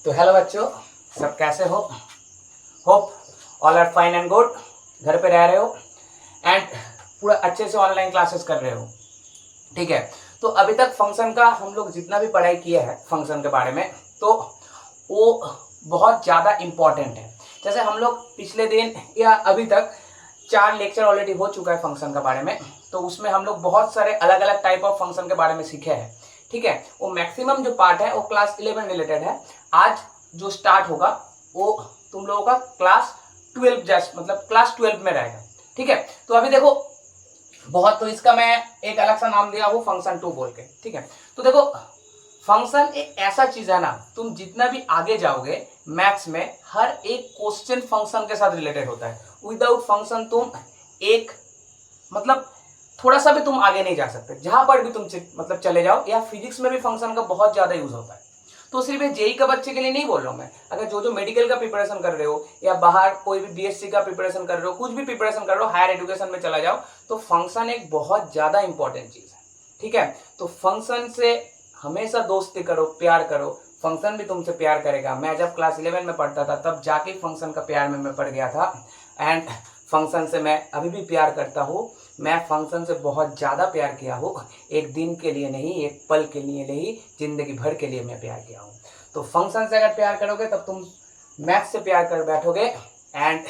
तो हेलो बच्चों, सब कैसे हो? Hope all are fine and good. घर पे रह रहे हो एंड पूरा अच्छे से ऑनलाइन क्लासेस कर रहे हो, ठीक है। तो अभी तक फंक्शन का हम लोग जितना भी पढ़ाई किया है फंक्शन के बारे में, तो वो बहुत ज़्यादा इम्पॉर्टेंट है। जैसे हम लोग पिछले दिन या अभी तक 4 लेक्चर ऑलरेडी हो चुका है फंक्शन के बारे में, तो उसमें हम लोग बहुत सारे अलग अलग टाइप ऑफ फंक्शन के बारे में सीखे हैं, ठीक है। वो मैक्सिमम जो पार्ट है वो क्लास 11 रिलेटेड है। आज जो स्टार्ट होगा वो तुम लोगों का क्लास 12 जस्ट मतलब क्लास 12 में रहेगा, ठीक है। तो अभी देखो बहुत, तो इसका मैं एक अलग सा नाम दिया हूँ फंक्शन 2 बोल के, ठीक है। तो देखो फंक्शन एक ऐसा चीज है ना, तुम जितना भी आगे जाओगे मैथ्स में हर एक क्वेश्चन फंक्शन के साथ रिलेटेड होता है। विदाउट फंक्शन तुम एक मतलब थोड़ा सा भी तुम आगे नहीं जा सकते, जहां पर भी तुम मतलब चले जाओ। या फिजिक्स में भी फंक्शन का बहुत ज्यादा यूज होता है। तो सिर्फ जेई का बच्चे के लिए नहीं बोल रहा हूं मैं, अगर जो मेडिकल का प्रिपरेशन कर रहे हो या बाहर कोई भी बीएससी का प्रिपरेशन कर रहे हो, कुछ भी प्रिपरेशन कर रहे हो, हायर एजुकेशन में चला जाओ, तो फंक्शन एक बहुत ज्यादा इंपॉर्टेंट चीज है, ठीक है। तो फंक्शन से हमेशा दोस्ती करो, प्यार करो, फंक्शन भी तुमसे प्यार करेगा। मैं जब क्लास 11 में पढ़ता था तब जाके फंक्शन का प्यार में मैं पड़ गया था एंड फंक्शन से मैं अभी भी प्यार करता हूँ। मैं फंक्शन से बहुत ज़्यादा प्यार किया हूँ, एक दिन के लिए नहीं, एक पल के लिए नहीं, जिंदगी भर के लिए मैं प्यार किया हूँ। तो फंक्शन से अगर प्यार करोगे तब तुम मैथ्स से प्यार कर बैठोगे। एंड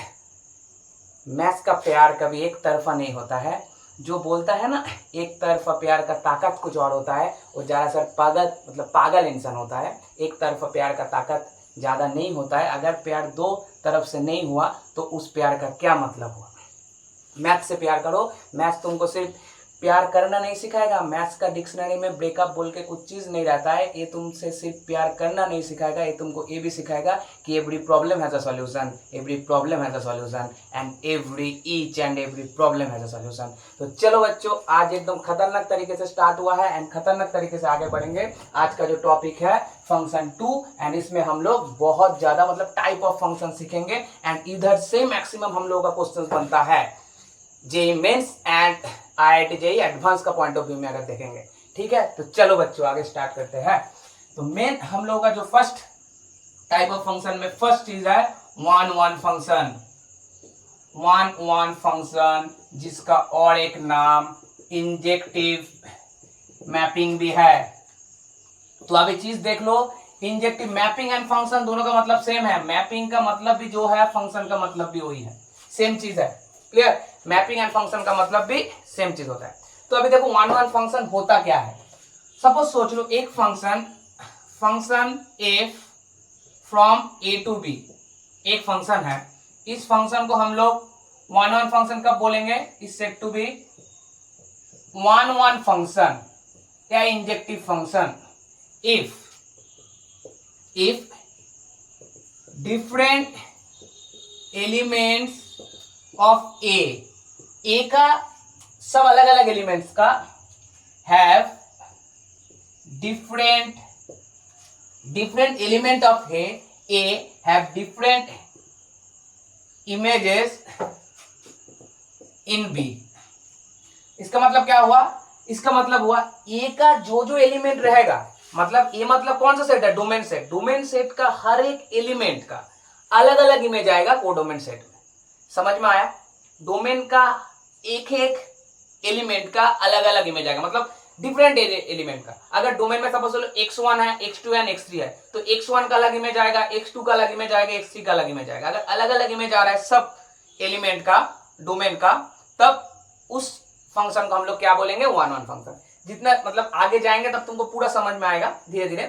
मैथ्स का प्यार कभी एक तरफा नहीं होता है। जो बोलता है ना एक तरफा प्यार का ताकत कुछ और होता है, वो ज़्यादातर पागल मतलब पागल इंसान होता है। एक तरफा प्यार का ताकत ज़्यादा नहीं होता है। अगर प्यार दो तरफ से नहीं हुआ तो उस प्यार का क्या मतलब हुआ। मैथ्स से प्यार करो। मैथ्स तुमको सिर्फ प्यार करना नहीं सिखाएगा। मैथ्स का डिक्शनरी में ब्रेकअप बोल के कुछ चीज़ नहीं रहता है। ये तुमसे सिर्फ प्यार करना नहीं सिखाएगा, ये तुमको ये भी सिखाएगा कि every problem has a solution, every problem has a solution and every each and every problem has a solution. तो चलो बच्चों, आज एकदम खतरनाक तरीके से स्टार्ट हुआ है एंड खतरनाक तरीके से आगे बढ़ेंगे। आज का जो टॉपिक है फंक्शन 2 एंड इसमें हम लोग बहुत ज्यादा मतलब टाइप ऑफ फंक्शन सीखेंगे एंड इधर से मैक्सिमम हम लोगों का क्वेश्चन बनता है JEE Mains and IIT JEE advance का पॉइंट ऑफ व्यू में अगर देखेंगे, ठीक है। तो चलो बच्चों आगे स्टार्ट करते हैं। तो मेन हम लोगों का जो फर्स्ट टाइप ऑफ फंक्शन में फर्स्ट चीज है one one function. One one function जिसका और एक नाम इंजेक्टिव मैपिंग भी है। तो अब एक चीज देख लो, इंजेक्टिव मैपिंग एंड फंक्शन दोनों का मतलब सेम है। मैपिंग का मतलब भी जो है फंक्शन का मतलब भी वही है, सेम चीज है। क्लियर? मैपिंग एंड फंक्शन का मतलब भी सेम चीज होता है। तो अभी देखो वन वन फंक्शन होता क्या है। सपोज सोच लो एक function f from a to b एक फंक्शन है। इस फंक्शन को हम लोग वन वन फंक्शन कब बोलेंगे? Is said to be one one function या injective function if different elements of A का सब अलग अलग एलिमेंट्स का have different element of A have different images in B। इसका मतलब क्या हुआ? इसका मतलब हुआ A का जो एलिमेंट रहेगा, मतलब ए मतलब कौन सा सेट है? Domain set. डोमेन सेट का हर एक एलिमेंट का अलग अलग इमेज आएगा कोडोमेन सेट में। समझ में आया? डोमेन का एक एक एलिमेंट का अलग अलग इमेज आएगा, मतलब डिफरेंट एलिमेंट का। अगर डोमेन में सपोज x1 है, x2 है, x3 है, तो x1 का अलग इमेज आएगा, x2 का अलग इमेज आएगा, x3 का अलग इमेज आएगा। अगर अलग अलग इमेज आ रहा है सब एलिमेंट का डोमेन का, तब उस फंक्शन को हम लोग क्या बोलेंगे? One one function. जितना मतलब आगे जाएंगे तब तुमको पूरा समझ में आएगा धीरे धीरे।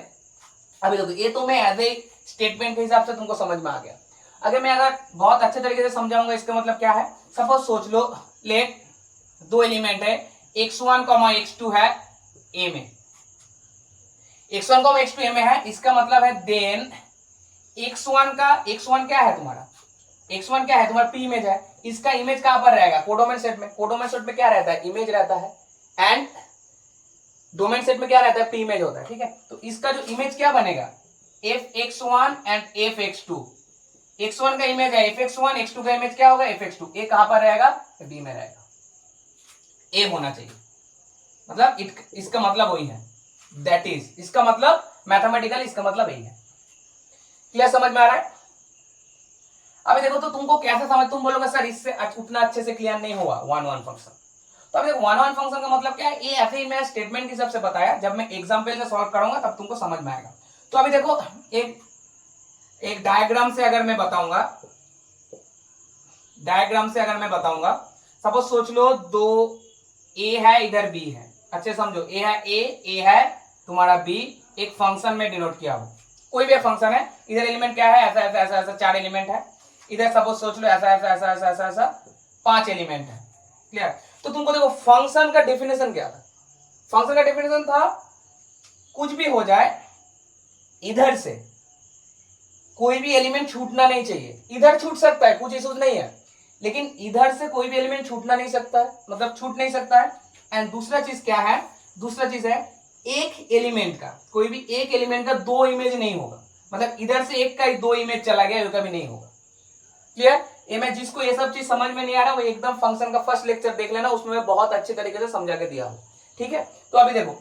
अभी देखो ये तो मैं एज ए स्टेटमेंट के हिसाब से तुमको समझ में आ गया। अगर मैं अगर बहुत अच्छे तरीके से समझाऊंगा इसका मतलब क्या है, सपोज सोच लो लेट दो एलिमेंट है x1, x2 है ए में, x1, x2 ए में है। इसका मतलब है देन x1 क्या है तुम्हारा? x1 क्या है तुम्हारा? p इमेज है। इसका इमेज कहां पर रहेगा? कोडोमेन सेट में। कोडोमेन सेट में क्या रहता है? इमेज रहता है। एंड डोमेन सेट में क्या रहता है? p इमेज होता है, ठीक है। तो इसका जो इमेज क्या बनेगा? fx1 and fx2। x1 का इमेज है fx1, x2 का इमेज क्या होगा? fx2। ए कहां पर रहेगा? b में रहेगा। ए होना चाहिए, मतलब इसका मतलब वही है। दैट इज इसका मतलब मैथमेटिकली इसका मतलब यही है। क्लियर, समझ में आ रहा है? अभी देखो तो तुमको कैसे समझ, तुम बोलोगे सर इससे उतना अच्छे से क्लियर नहीं हुआ वन वन फंक्शन। तो अभी वन वन फंक्शन का मतलब क्या है, ये ऐसे ही मैं स्टेटमेंट के हिसाब से बताया, जब मैं एग्जांपल से सॉल्व करूंगा तब तुमको समझ में आएगा। तो अभी देखो एक डायग्राम से अगर मैं बताऊंगा, सपोज सोच लो दो ए है इधर बी है, अच्छे समझो, ए है ए है तुम्हारा बी, एक फंक्शन में डिनोट किया हो, कोई भी फंक्शन है, इधर एलिमेंट क्या है, ऐसा ऐसा ऐसा ऐसा 4 एलिमेंट है, इधर सपोज सोच लो ऐसा ऐसा ऐसा ऐसा ऐसा ऐसा 5 एलिमेंट है। क्लियर? तो तुमको देखो फंक्शन का डेफिनेशन क्या था, फंक्शन का डेफिनेशन था कुछ भी हो जाए इधर से कोई भी एलिमेंट छूटना नहीं चाहिए, इधर छूट सकता है कुछ इश्यूज नहीं है, लेकिन इधर से कोई भी एलिमेंट छूटना नहीं सकता है, मतलब छूट नहीं सकता है। एंड दूसरा चीज क्या है, दूसरा चीज है एक एलिमेंट का, कोई भी एक एलिमेंट का 2 इमेज नहीं होगा, मतलब इधर से एक का 2 इमेज चला गया ये कभी नहीं होगा। क्लियर? ये मैं जिसको ये सब चीज समझ में नहीं आ रहा वो एकदम फंक्शन का फर्स्ट लेक्चर देख लेना, उसमें मैं बहुत अच्छे तरीके से समझा के दिया हूं। ठीक है? तो अभी देखो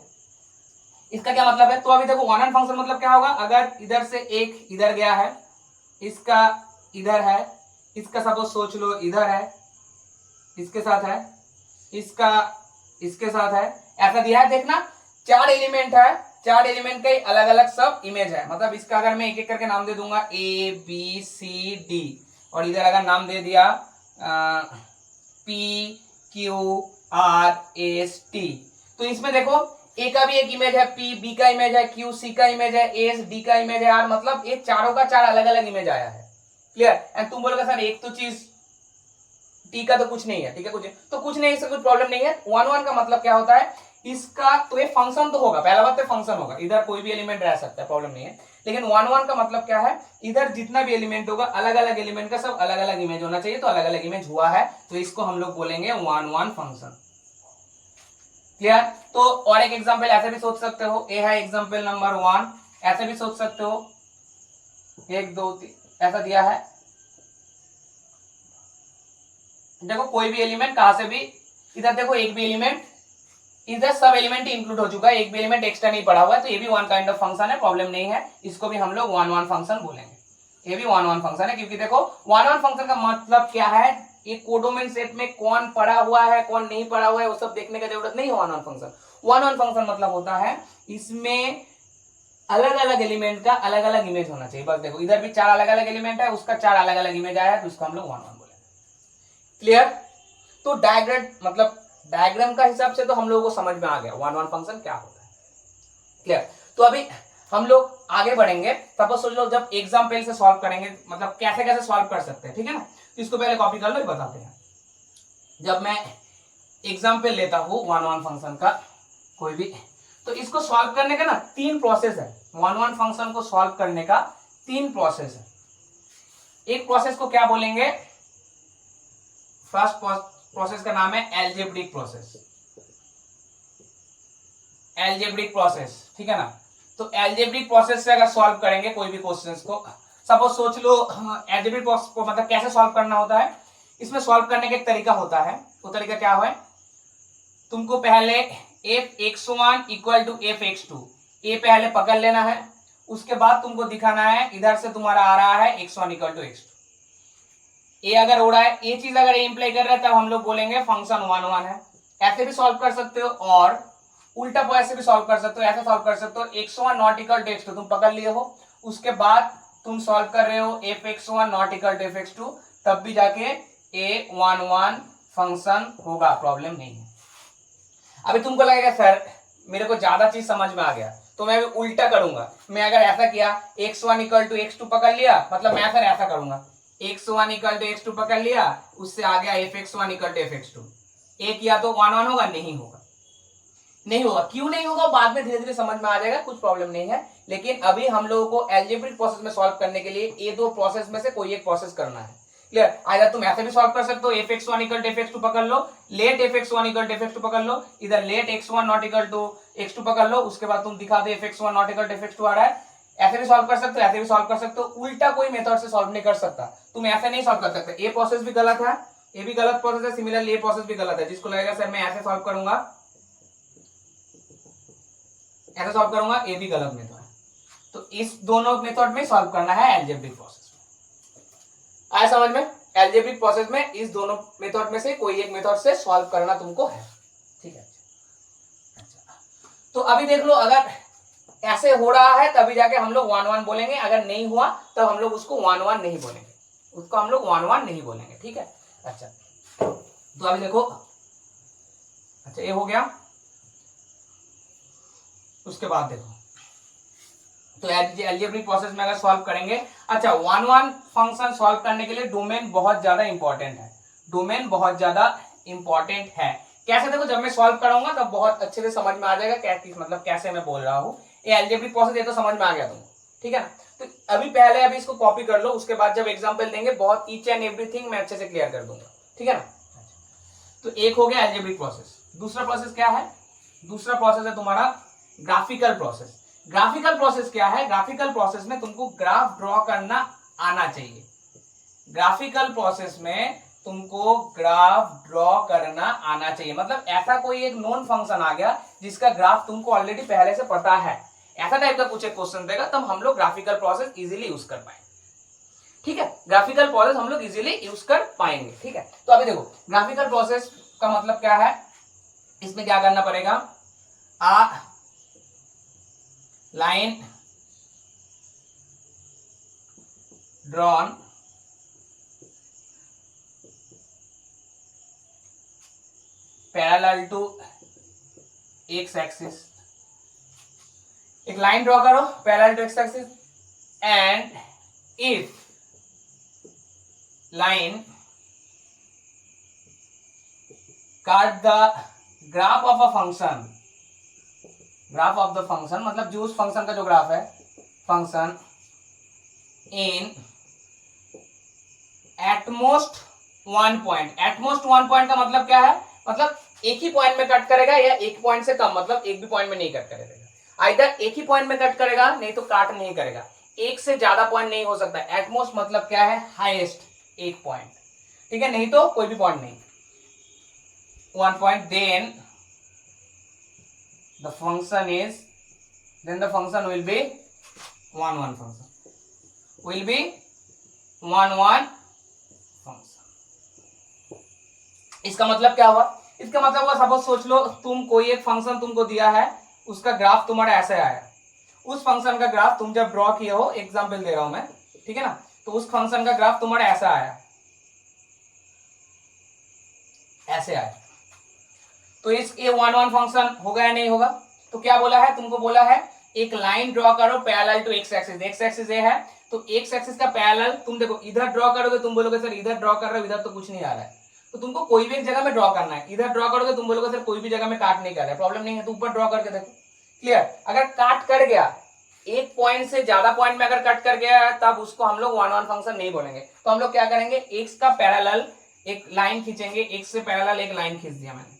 इसका क्या मतलब है, तो अभी देखो वन एन फंक्शन मतलब क्या होगा, अगर इधर से एक इधर गया है, इसका इधर है, इसका सपोज सोच लो इधर है, इसके साथ है, इसका इसके साथ है, ऐसा दिया है। देखना 4 एलिमेंट है, 4 एलिमेंट के अलग अलग सब इमेज है, मतलब इसका अगर मैं एक एक करके नाम दे दूंगा ए बी सी डी, और इधर अगर नाम दे दिया P Q R S T, तो इसमें देखो ए का भी एक इमेज है, पी बी का इमेज है, क्यू सी का इमेज है, एस डी का इमेज है, आर, मतलब ये चारों का 4 अलग अलग इमेज आया है। क्लियर? एंड तुम बोलोगे सर एक तो चीज टी का तो कुछ नहीं है, ठीक है, कुछ नहीं, इससे कुछ प्रॉब्लम नहीं है। वन वन का मतलब क्या होता है, इसका तो ये फंक्शन तो होगा, पहला बात तो फंक्शन होगा, इधर कोई भी एलिमेंट रह सकता है, प्रॉब्लम नहीं है, लेकिन वन वन का मतलब क्या है, इधर जितना भी एलिमेंट होगा अलग अलग एलिमेंट का सब अलग अलग इमेज होना चाहिए, तो अलग अलग इमेज हुआ है, तो इसको हम लोग बोलेंगे वन वन फंक्शन। क्लियर? तो और एक एग्जांपल ऐसे भी सोच सकते हो, ए है एग्जांपल नंबर 1, ऐसे भी सोच सकते हो 1 2 3 ऐसा दिया है। देखो कोई भी एलिमेंट कहां से भी, इधर देखो एक भी एलिमेंट, इधर सब एलिमेंट इंक्लूड हो चुका है, एक भी एलिमेंट एक्स्ट्रा नहीं पड़ा हुआ है, तो ये भी वन काइंड ऑफ फंक्शन है, प्रॉब्लम नहीं है, इसको भी हम लोग वन वन फंक्शन बोलेंगे, ये भी वन वन फंक्शन है, क्योंकि देखो वन वन फंक्शन का मतलब क्या है, ये कोडोमेन सेट में कौन पड़ा हुआ है कौन नहीं पड़ा हुआ है वो सब देखने का जरूरत नहीं है। One one function, one one function मतलब होता है इसमें अलग अलग एलिमेंट का अलग अलग इमेज होना चाहिए, बस देखो इधर भी 4 अलग अलग एलिमेंट है, उसका 4 अलग अलग इमेज आया है, तो इसको हम लोग वन वन बोलेंगे। क्लियर? तो डायग्राम मतलब डायग्राम का हिसाब से तो हम लोगों को समझ में आ गया वन वन फंक्शन क्या होता है। क्लियर? तो अभी हम लोग आगे बढ़ेंगे, सपोज सोच लो जब एग्जाम्पल से सॉल्व करेंगे, मतलब कैसे कैसे सॉल्व कर सकते हैं, ठीक है ना, तो इसको पहले कॉपी कर लो, बताते हैं। जब मैं एग्जाम्पल लेता हूं वन वन फंक्शन का कोई भी, तो इसको सॉल्व करने का ना 3 प्रोसेस है, वन वन फंक्शन को सॉल्व करने का 3 प्रोसेस है। एक प्रोसेस को क्या बोलेंगे, फर्स्ट प्रोसेस का नाम है एल्जेब्रिक प्रोसेस, एल्जेब्रिक प्रोसेस, ठीक है ना। तो एल्जेब्रिक प्रोसेस से अगर सॉल्व करेंगे कोई भी क्वेश्चंस को, सपोज सोच लो एल्जेब्रिक प्रोसेस को मतलब कैसे सॉल्व करना होता है, इसमें सॉल्व करने का एक तरीका होता है, वो तरीका क्या है, तुमको पहले f(x1) इक्वल टू f(x2), ए पहले पकड़ लेना है, उसके बाद तुमको दिखाना है इधर से तुम्हारा आ रहा है x1 इक्वल टू x2, ए अगर हो रहा है, ये चीज अगर इंप्लाई कर रहा है तब हम लोग बोलेंगे फंक्शन वन वन है। ऐसे भी सॉल्व कर सकते हो और उल्टा ऐसे भी सॉल्व कर सकते हो, ऐसे सॉल्व कर सकते हो x1 not equal to x2 तुम पकड़ लिए हो, उसके बाद तुम सॉल्व कर रहे हो f(x1) not equal to f(x2), तब भी जाके ए वन वन फंक्शन होगा, प्रॉब्लम नहीं है। अभी तुमको लगेगा सर मेरे को ज्यादा चीज समझ में आ गया, तो मैं उल्टा करूंगा, मैं अगर ऐसा किया x1 इक्वल टू x2 पकड़ लिया, मतलब मैं सर ऐसा करूंगा x1 इक्वल टू x2 पकड़ लिया, उससे आ गया f(x1) इक्वल टू f(x2), एक या तो वन वन होगा, नहीं होगा, नहीं होगा, क्यों नहीं होगा बाद में धीरे धीरे समझ में आ जाएगा, कुछ प्रॉब्लम नहीं है, लेकिन अभी हम लोगों को एल्जेब्रिक प्रोसेस में सॉल्व करने के लिए ये 2 प्रोसेस में से कोई एक प्रोसेस करना है। क्लियर? आइदर तुम ऐसे भी सॉल्व कर सकते हो, f(x1) इक्वल टू f(x2) पकड़ लो, late f(x1) equal to f(x2) पकड़ लो, इधर late x1 not equal to x2 पकड़ लो, उसके बाद तुम दिखा दो f(x1) not equal to f(x2) आ रहा है, ऐसे भी सॉल्व कर सकते हो, ऐसे भी सॉल्व कर सकते हो, उल्टा कोई मेथड से सॉल्व नहीं कर सकता, तुम ऐसे नहीं सॉल्व कर सकते, ये प्रोसेस भी गलत है, ये भी गलत प्रोसेस है, सिमिलरली ये प्रोसेस भी गलत है, जिसको लगेगा सर मैं ऐसे सॉल्व करूंगा, ऐसे सॉल्व करूंगा, ये भी गलत मेथड है। तो इस दोनों मेथड में सॉल्व करना है एल्जेब्रिक प्रोसेस में। आया समझ में? एल्जेब्रिक प्रोसेस में इस दोनों मेथड में से कोई एक मेथड से सॉल्व करना तुमको है, ठीक है। अच्छा, तो अभी देख लो, अगर ऐसे हो रहा है तभी जाके हम लोग 1 1 बोलेंगे, अगर नहीं हुआ तो हम लोग उसको 1 1 नहीं बोलेंगे, उसको हम लोग 1 1 नहीं बोलेंगे, ठीक है। अच्छा, तो अभी देखो, अच्छा ये हो गया, उसके बाद देखो, तो एल्जेब्रिक प्रोसेस में अगर सॉल्व करेंगे, अच्छा 1 1 फंक्शन सॉल्व करने के लिए डोमेन बहुत ज्यादा इंपॉर्टेंट है, डोमेन बहुत ज्यादा इंपॉर्टेंट है। कैसे? देखो, जब मैं सॉल्व कराऊंगा तब बहुत अच्छे से समझ में आ जाएगा मतलब कैसे मैं बोल रहा हूँ। ये एल्जेब्रिक प्रोसेस ये तो समझ में आ गया तुमको, ठीक है ना। तो अभी पहले अभी इसको कॉपी कर लो, उसके बाद जब एग्जाम्पल देंगे बहुत ईच एंड एवरीथिंग मैं अच्छे से क्लियर कर दूंगा, ठीक है ना। तो एक हो गया एल्जेब्रिक प्रोसेस। दूसरा प्रोसेस क्या है? दूसरा प्रोसेस है तुम्हारा ग्राफिकल प्रोसेस। ग्राफिकल प्रोसेस क्या है? ग्राफिकल प्रोसेस में तुमको ग्राफ ड्रॉ करना आना चाहिए। ग्राफिकल प्रोसेस में तुमको ग्राफ ड्रॉ करना आना चाहिए, मतलब ऐसा कोई एक नोन फंक्शन आ गया जिसका ग्राफ तुमको ऑलरेडी पहले से पता है, ऐसा टाइप का कुछ एक क्वेश्चन देगा, तब हम लोग ग्राफिकल प्रोसेस इजीली यूज कर पाएंगे, ठीक है। ग्राफिकल प्रोसेस हम लोग इजीली यूज कर पाएंगे, ठीक है। तो अभी देखो, ग्राफिकल प्रोसेस का मतलब क्या है, इसमें क्या करना पड़ेगा, a line drawn parallel to x axis, एक लाइन ड्रॉ करो parallel to x axis, and if line cut the graph of a function, graph of the function मतलब जो उस फंक्शन का जो ग्राफ है, function in at most 1 point. At most 1 point का मतलब क्या है? मतलब एक ही पॉइंट में कट करेगा या एक पॉइंट से कम, मतलब एक भी पॉइंट में नहीं कट करेगा। आइदर एक ही पॉइंट में कट करेगा, नहीं तो काट नहीं करेगा, एक से ज्यादा पॉइंट नहीं हो सकता। एटमोस्ट मतलब क्या है? हाईएस्ट एक पॉइंट, ठीक है, नहीं तो कोई भी पॉइंट नहीं, 1 point, then the function will be 1 1 function, will be 1 1 function। इसका मतलब क्या हुआ? इसका मतलब हुआ, सपोज सोच लो तुम कोई एक फंक्शन तुमको दिया है, उसका ग्राफ तुम्हारा ऐसे आया, उस फंक्शन का ग्राफ तुम जब ड्रॉ किए हो, एग्जांपल दे रहा हूं मैं, ठीक है ना, तो उस फंक्शन का ग्राफ तुम्हारा ऐसा आया, ऐसे आया, तो इस ये 1 1 फंक्शन होगा या नहीं होगा? तो क्या बोला है तुमको? बोला है एक लाइन ड्रॉ करो parallel to x axis. X axis ये है, तो एक्स एक्सिस का पैरेलल तुम देखो, इधर ड्रॉ करोगे तुम बोलोगे सर इधर ड्रॉ कर रहे हो, इधर तो कुछ नहीं आ रहा है, तो तुमको कोई भी एक जगह में ड्रॉ करना है। इधर ड्रॉ करोगे तुम बोलोगे सर कोई भी जगह में काट नहीं कर रहा है, प्रॉब्लम नहीं है, तो ऊपर ड्रॉ करके देखो, क्लियर। अगर काट कर गया, एक पॉइंट से ज्यादा पॉइंट में अगर कट कर गया, तब उसको हम लोग 1 1 फंक्शन नहीं बोलेंगे। तो हम लोग क्या करेंगे, एक्स का पैरेलल एक लाइन खींचेंगे, एक्स से पैरेलल एक लाइन खींच दिया मैंने।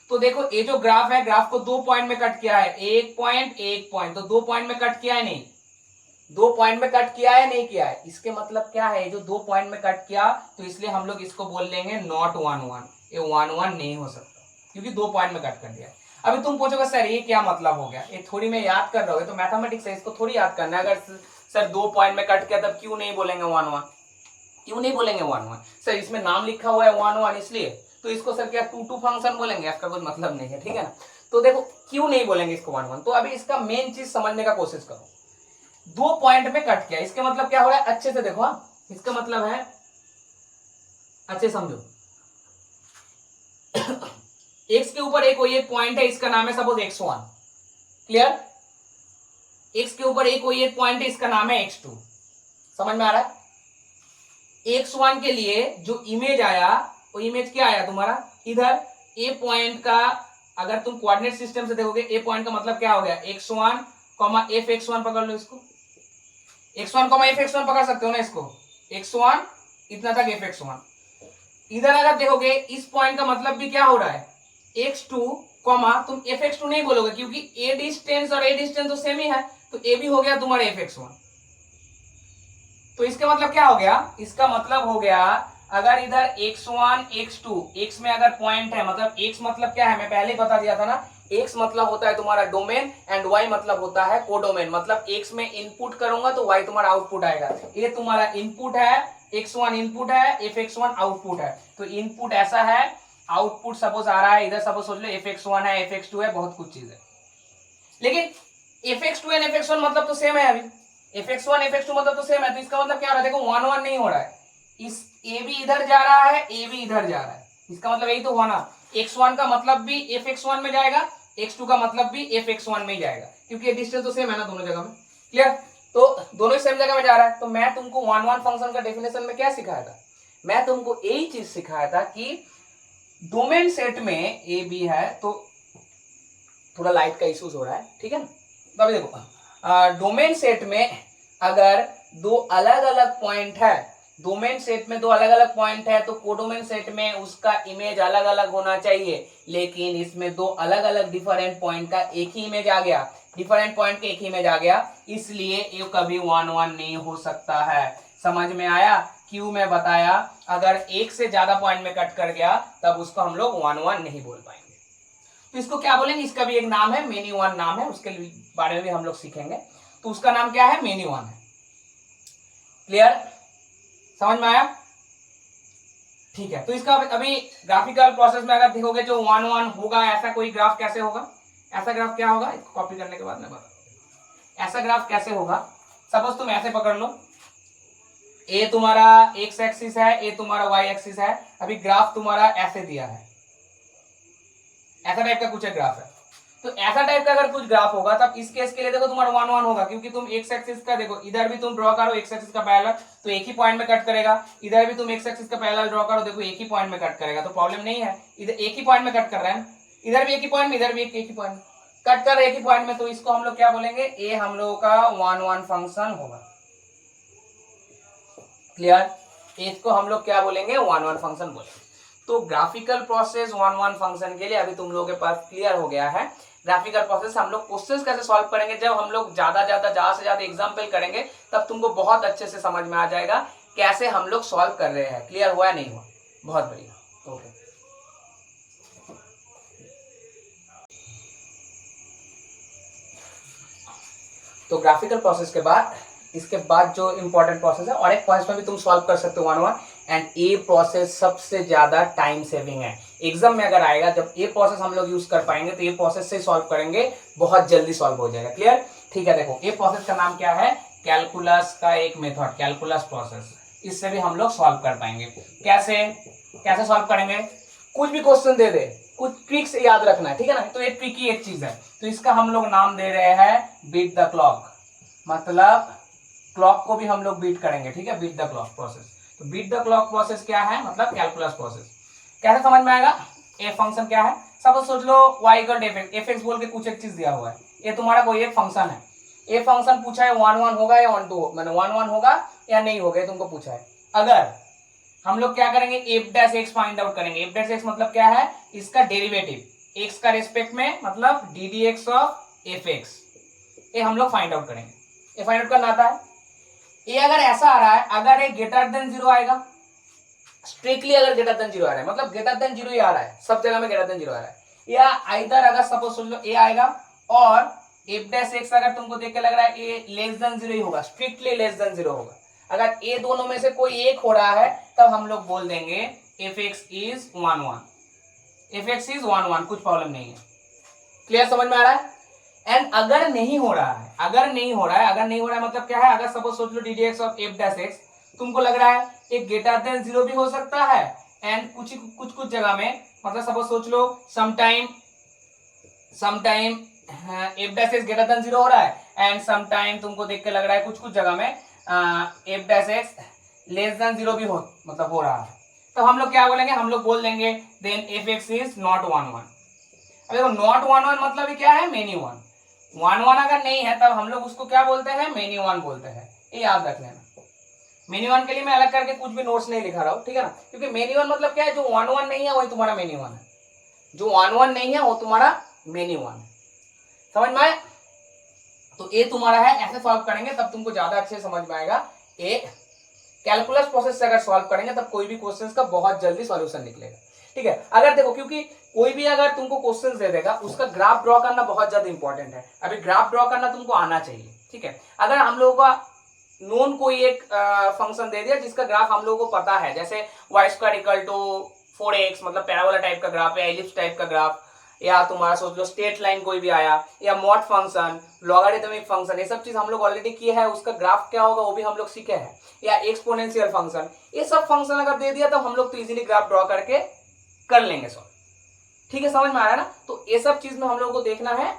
तो देखो ये जो ग्राफ है, ग्राफ को 2 पॉइंट में कट किया है, एक पॉइंट, तो 2 पॉइंट में कट किया है नहीं, 2 पॉइंट में कट किया है नहीं किया है? इसके मतलब क्या है, जो 2 पॉइंट में कट किया, तो इसलिए हम लोग इसको बोल लेंगे नॉट 1 1, ये 1 1 नहीं हो सकता, क्योंकि 2 पॉइंट में कट कर दिया। अभी तुम पूछोगे सर ये क्या मतलब हो गया, ये थोड़ी में याद कर रहोगे, तो मैथमेटिक्स है, इसको थोड़ी याद करना है। अगर सर 2 पॉइंट में कट किया, तब क्यों नहीं बोलेंगे 1 1? क्यों नहीं बोलेंगे 1 1? सर इसमें नाम लिखा हुआ है 1 1 इसलिए, तो इसको सर क्या 2 2 फंक्शन बोलेंगे? इसका कोई मतलब नहीं है, ठीक है ना। तो देखो क्यों नहीं बोलेंगे इसको 1 1। तो अभी इसका मेन चीज समझने का कोशिश करो। 2 पॉइंट में कट किया, इसके मतलब क्या हो रहा है, अच्छे से देखो, इसका मतलब है, अच्छे समझो, एक्स के ऊपर कोई एक पॉइंट है, इसका नाम है सपोज x1, क्लियर। एक्स के ऊपर कोई एक पॉइंट है, इसका नाम है x2, समझ में आ रहा है। x1 के लिए जो इमेज आया, वो इमेज क्या आया तुम्हारा, इधर ए पॉइंट का, अगर तुम कोऑर्डिनेट सिस्टम से देखोगे, ए पॉइंट का मतलब क्या हो गया, x1, fx1 पकड़ लो इसको, x1, fx1 पकड़ सकते हो ना इसको, x1 इतना तक fx1। इधर अगर देखोगे, इस पॉइंट का मतलब भी क्या हो रहा है, x2, तुम fx2 नहीं बोलोगे, क्योंकि a डिस्टेंस और a डिस्टेंस तो सेम ही है, तो a भी हो गया तुम्हारा fx1। तो इसका मतलब क्या हो गया, इसका मतलब हो गया, अगर इधर x1 x2, x में अगर पॉइंट है, मतलब x मतलब क्या है, मैं पहले ही बता दिया था ना, एक्स मतलब होता है तुम्हारा डोमेन एंड वाई मतलब होता है कोडोमेन। मतलब एक्स में इनपुट करूंगा तो वाई तुम्हारा आउटपुट आएगा। ये तुम्हारा इनपुट है, x1 इनपुट है, fx1 आउटपुट है। तो इनपुट ऐसा है, आउटपुट सपोज आ रहा है इधर, सपोज सोच लो fx1 है, fx2 है, बहुत कुछ चीज है। लेकिन fx2 एंड fx1 मतलब तो सेम है, अभी fx1 fx2 मतलब तो सेम है। तो इसका मतलब क्या हो रहा है, देखो 1 1 नहीं हो रहा है, इस a भी इधर जा रहा है, a भी इधर जा रहा है। इसका मतलब यही तो हुआ ना, x1 का मतलब भी fx1 में जाएगा, x2 का मतलब भी fx1 में ही जाएगा, क्योंकि ये डिस्टेंस तो सेम है ना दोनों जगह में। क्लियर? तो दोनों ही सेम जगह में जा रहा है। तो मैं तुमको 1 1 फंक्शन का डेफिनेशन में क्या सिखाया था, मैं तुमको यही चीज सिखाया था कि डोमेन सेट में ए बी है, तो थोड़ा लाइट का इश्यूज हो रहा है, ठीक है ना। तो अभी देखो डोमेन सेट में अगर दो अलग अलग पॉइंट है, डोमेन सेट में दो अलग अलग पॉइंट है, तो कोडोमेन सेट में उसका इमेज अलग अलग होना चाहिए। लेकिन इसमें दो अलग अलग डिफरेंट पॉइंट का एक ही इमेज आ गया, डिफरेंट पॉइंट के एक ही इमेज आ गया, इसलिए ये कभी 1 1 नहीं हो सकता है। समझ में आया? क्यों मैं बताया, अगर एक से ज्यादा पॉइंट में कट कर गया तब उसको हम लोग 1 1 नहीं बोल पाएंगे। तो इसको क्या बोलेंगे, इसका भी एक नाम है, मेनी वन नाम है, उसके बारे में भी हम लोग सीखेंगे। तो उसका नाम क्या है, मेनी वन है। क्लियर? समझ में आया? ठीक है। तो इसका अभी ग्राफिकल प्रोसेस में अगर देखोगे जो 1 1 होगा, ऐसा कोई ग्राफ कैसे होगा, ऐसा ग्राफ क्या होगा, इसको कॉपी करने के बाद मैं बता, ऐसा ग्राफ कैसे होगा। सपोज तुम ऐसे पकड़ लो, ए तुम्हारा एक्स एक्सिस है, ए तुम्हारा वाई एक्सिस है। अभी ग्राफ तुम्हारा ऐसे दिया है, ऐसा टाइप का कुछ एक ग्राफ है। तो ऐसा टाइप का अगर कुछ ग्राफ होगा तब इस केस के लिए देखो तुम्हारा 1 1 होगा, क्योंकि तुम एक्स एक्सिस का देखो, इधर भी तुम ड्रॉ करो एक्स एक्सिस का पैरेलल तो एक ही पॉइंट में कट करेगा, इधर भी तुम एक्स एक्सिस का पैरेलल ड्रॉ करो, देखो एक ही पॉइंट में कट करेगा, तो प्रॉब्लम नहीं है। इधर एक ही पॉइंट में कट कर रहे हैं, इधर भी एक ही पॉइंट में, इधर भी एक ही पॉइंट में कट कर रहे एक ही पॉइंट में, तो इसको हम लोग क्या बोलेंगे, ये हम लोगों का 1 1 फंक्शन होगा। क्लियर? इसको हम लोग क्या बोलेंगे, 1 1 फंक्शन बोलेंगे। तो ग्राफिकल प्रोसेस 1 1 फंक्शन के लिए अभी तुम लोगों के पास क्लियर हो गया है। ग्राफिकल प्रोसेस हम लोग क्वेश्चंस कैसे सॉल्व करेंगे, जब हम लोग ज्यादा से ज्यादा एग्जांपल करेंगे तब तुमको बहुत अच्छे से समझ में आ जाएगा कैसे हम लोग सॉल्व कर रहे हैं। क्लियर हुआ या नहीं हुआ? बहुत बढ़िया, ओके। तो ग्राफिकल प्रोसेस के बाद इसके बाद जो इंपॉर्टेंट प्रोसेस है, और एक पॉइंट में भी तुम सॉल्व कर सकते हो 1 1, एंड ये प्रोसेस सबसे ज्यादा टाइम सेविंग है। एग्जाम में अगर आएगा, जब ये प्रोसेस हम लोग यूज कर पाएंगे तो ये प्रोसेस से सॉल्व करेंगे, बहुत जल्दी सॉल्व हो जाएगा। क्लियर? ठीक है। देखो ये प्रोसेस का नाम क्या है, कैलकुलस का एक मेथड, कैलकुलस प्रोसेस। इससे भी हम लोग सॉल्व कर पाएंगे। कैसे कैसे सॉल्व करेंगे, कुछ भी क्वेश्चन दे दे, कुछ ट्रिक्स याद रखना है, ठीक है ना। तो ये ट्रिकी एक चीज है, तो इसका हम लोग नाम दे रहे हैं बीट द क्लॉक। मतलब क्लॉक को भी हम लोग बीट करेंगे, ठीक है, बीट द क्लॉक प्रोसेस। तो बीट द क्लॉक प्रोसेस क्या है, मतलब कैलकुलस प्रोसेस। कैसे समझ में आएगा, ए फंक्शन क्या है, सब सोच लो y इक्वल एफ एक्स बोल के कुछ एक चीज दिया हुआ है, ये तुम्हारा कोई एक फंक्शन है। ये फंक्शन पूछा है 1 1 होगा या 1 2, मैंने 1 1 होगा या नहीं होगा तुमको पूछा है। अगर हम लोग क्या करेंगे, F dash x find out करेंगे। एफ डैश एक्स मतलब क्या है, इसका डेरिवेटिव एक्स का रिस्पेक्ट में, मतलब D D X of F x, ये हम लोग फाइंड आउट करेंगे। ये फाइंड आउट करना आता है। ये अगर ऐसा आ रहा है, अगर ये ग्रेटर देन 0 आएगा, स्ट्रिक्टली अगर ग्रेटर देन 0 आ रहा है, मतलब ग्रेटर देन 0 ही आ रहा है, सब जगह में ग्रेटर देन 0 आ रहा है, या आइदर अगर सपोज सोच लो ए आएगा और एफ डैश एक्स अगर तुमको देख के लग रहा है ए लेस देन 0 ही होगा, स्ट्रिक्टली लेस देन 0 होगा। अगर ए दोनों में से कोई एक हो रहा है तब हम लोग बोल देंगे F x is 1 1, F x is 1 1, कुछ प्रॉब्लम नहीं है। क्लियर? समझ में आ रहा है? एंड अगर नहीं हो रहा है, अगर नहीं हो रहा है मतलब क्या है, अगर सपोज सोच लो D D X of F dash X, तुमको लग रहा है एक ग्रेटर देन 0 भी हो सकता है, एंड कुछ जगह में, मतलब सपोज सोच लो sometime F dash X greater than 0 हो रहा है, एंड समटाइम तुमको देख के लग रहा है कुछ जगह में F dash x less than 0 भी हो, मतलब हो रहा है, तो हम लोग क्या बोलेंगे, हम लोग बोल देंगे then f x is not 1 1। अब देखो नॉट 1 1 मतलब क्या है, मेनी 1। 1 1 अगर नहीं है तब हम लोग उसको क्या बोलते हैं, मेनी 1 बोलते हैं। ये याद रख लेना। मेनी 1 के लिए मैं अलग करके कुछ भी नोट्स नहीं लिखा रहा हूँ, ठीक है ना, क्योंकि मेनी 1 मतलब क्या है, जो 1 1 नहीं है वही तुम्हारा मेनी 1 है, जो 1 1 नहीं है वो तुम्हारा मेनी 1 है। समझ में आए? तो ये तुम्हारा है, ऐसे सॉल्व करेंगे तब तुमको ज्यादा अच्छे समझ में आएगा। ये कैलकुलस प्रोसेस से अगर सॉल्व करेंगे तब कोई भी क्वेश्चन का बहुत जल्दी सॉल्यूशन निकलेगा। ठीक है। अगर देखो, क्योंकि कोई भी अगर तुमको क्वेश्चन दे देगा उसका ग्राफ ड्रॉ करना बहुत ज्यादा इंपॉर्टेंट है। अभी ग्राफ ड्रॉ करना तुमको आना चाहिए, ठीक है। अगर हम लोगों का नोन कोई एक फंक्शन दे दिया जिसका ग्राफ हम लोगों को पता है, जैसे y square equal to 4x, मतलब पैराबोला टाइप का ग्राफ या एलिप्स टाइप का ग्राफ, या तुम्हारा सोच लो स्ट्रेट लाइन कोई भी आया, या मॉड फंक्शन, लॉगरिथमिक फंक्शन, ये सब चीज हम लोग ऑलरेडी किए हैं, उसका ग्राफ क्या होगा वो भी हम लोग सीखे हैं, या एक्सपोनेंशियल फंक्शन, ये सब फंक्शन अगर दे दिया तो हम लोग तो इजीली ग्राफ ड्रॉ करके कर लेंगे सॉल्व, ठीक है। समझ में आ रहा है ना। तो ये सब चीज में हम लोग को देखना है,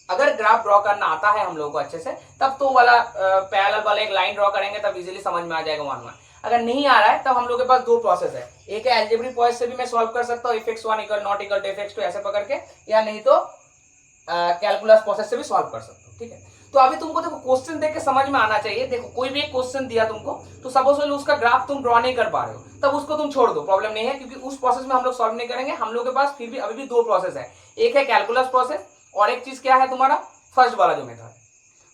अगर ग्राफ ड्रॉ करना आता है हम लोगों को अच्छे से, तब तो वाला पैरेलल वाला एक लाइन ड्रॉ करेंगे तब इजीली समझ में आ जाएगा 1 1। अगर नहीं आ रहा है तब हम लोग के पास दो प्रोसेस है, एक है अलजेब्रिक प्रोसेस से भी मैं सॉल्व कर सकता हूँ fx1 equal not equal to fx2 ऐसे पकड़ के, या नहीं तो कैलकुलस प्रोसेस से भी सॉल्व कर सकता हूँ, ठीक है। तो अभी तुमको देखो क्वेश्चन देख के समझ में आना चाहिए। देखो कोई भी एक क्वेश्चन दिया तुमको, तो सपोज उसका ग्राफ तुम ड्रॉ नहीं कर पा रहे हो, तब उसको तुम छोड़ दो, प्रॉब्लम नहीं है, क्योंकि उस प्रोसेस में हम लोग सॉल्व नहीं करेंगे। हम लोग के पास फिर भी अभी भी दो प्रोसेस है, एक है कैलकुलस प्रोसेस और एक चीज क्या है तुम्हारा फर्स्ट वाला जो मेथड,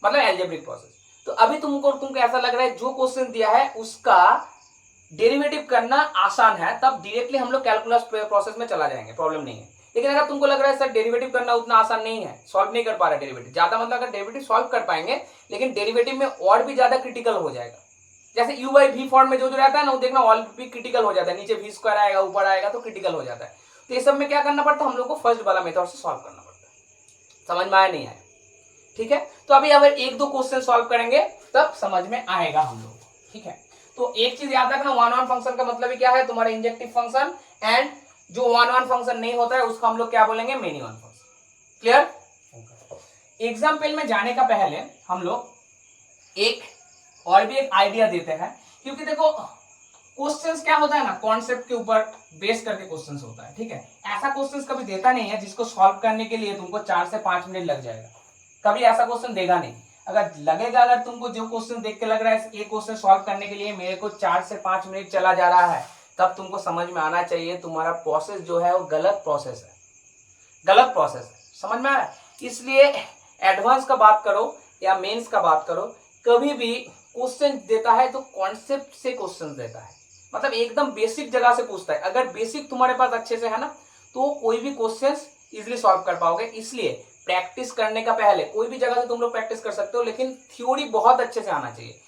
मतलब अलजेब्रिक प्रोसेस। तो अभी तुमको ऐसा लग रहा है जो क्वेश्चन दिया है उसका डेरिवेटिव करना आसान है, तब डायरेक्टली हम लोग कैलकुलस प्रोसेस में चला जाएंगे, प्रॉब्लम नहीं है। लेकिन अगर तुमको लग रहा है सर डेरिवेटिव करना उतना आसान नहीं है, सॉल्व नहीं कर पा रहा डेरिवेटिव ज्यादा, मतलब अगर डेरिवेटिव सॉल्व कर पाएंगे लेकिन डेरिवेटिव में और भी ज्यादा क्रिटिकल हो जाएगा, जैसे यू बाई वी फॉर्म में जो रहता है ना, वो देखना ऑल भी क्रिटिकल हो जाता है, नीचे वी स्क्वायर आएगा ऊपर आएगा तो क्रिटिकल हो जाता है। तो ये सब में क्या करना पड़ता है, हम लोग को फर्स्ट वाला मेथड से सॉल्व करना पड़ता है। समझ में आया नहीं आया, ठीक है। तो अभी अगर एक दो क्वेश्चन सॉल्व करेंगे तब समझ में आएगा हम लोग, ठीक है। तो एक चीज याद रखना, वन वन फंक्शन का मतलब क्या है, तुम्हारा इंजेक्टिव फंक्शन, एंड जो वन वन फंक्शन नहीं होता है उसको हम लोग क्या बोलेंगे, many one function. Clear. Example में जाने का पहले हम लोग एक और भी एक आइडिया देते हैं, क्योंकि देखो क्वेश्चंस क्या होता है ना, कॉन्सेप्ट के ऊपर बेस करके क्वेश्चंस होता है, ठीक है। ऐसा क्वेश्चंस कभी देता नहीं है जिसको सॉल्व करने के लिए तुमको 4 से 5 मिनट लग जाएगा, कभी ऐसा क्वेश्चन देगा नहीं। अगर लगेगा, अगर तुमको जो क्वेश्चन देख के लग रहा है ये क्वेश्चन सॉल्व करने के लिए मेरे को 4 से 5 मिनट चला जा रहा है, तब तुमको समझ में आना चाहिए तुम्हारा प्रोसेस जो है वो गलत प्रोसेस है, गलत प्रोसेस है। समझ में आ रहा है। इसलिए एडवांस का बात करो या मेंस का बात करो, कभी भी क्वेश्चन देता है तो कॉन्सेप्ट से क्वेश्चन देता है, मतलब एकदम बेसिक जगह से पूछता है। अगर बेसिक तुम्हारे पास अच्छे से है ना, तो कोई भी क्वेश्चन इजिली सॉल्व कर पाओगे। इसलिए प्रैक्टिस करने का पहले कोई भी जगह से तुम लोग प्रैक्टिस कर सकते हो, लेकिन थ्योरी बहुत अच्छे से आना चाहिए।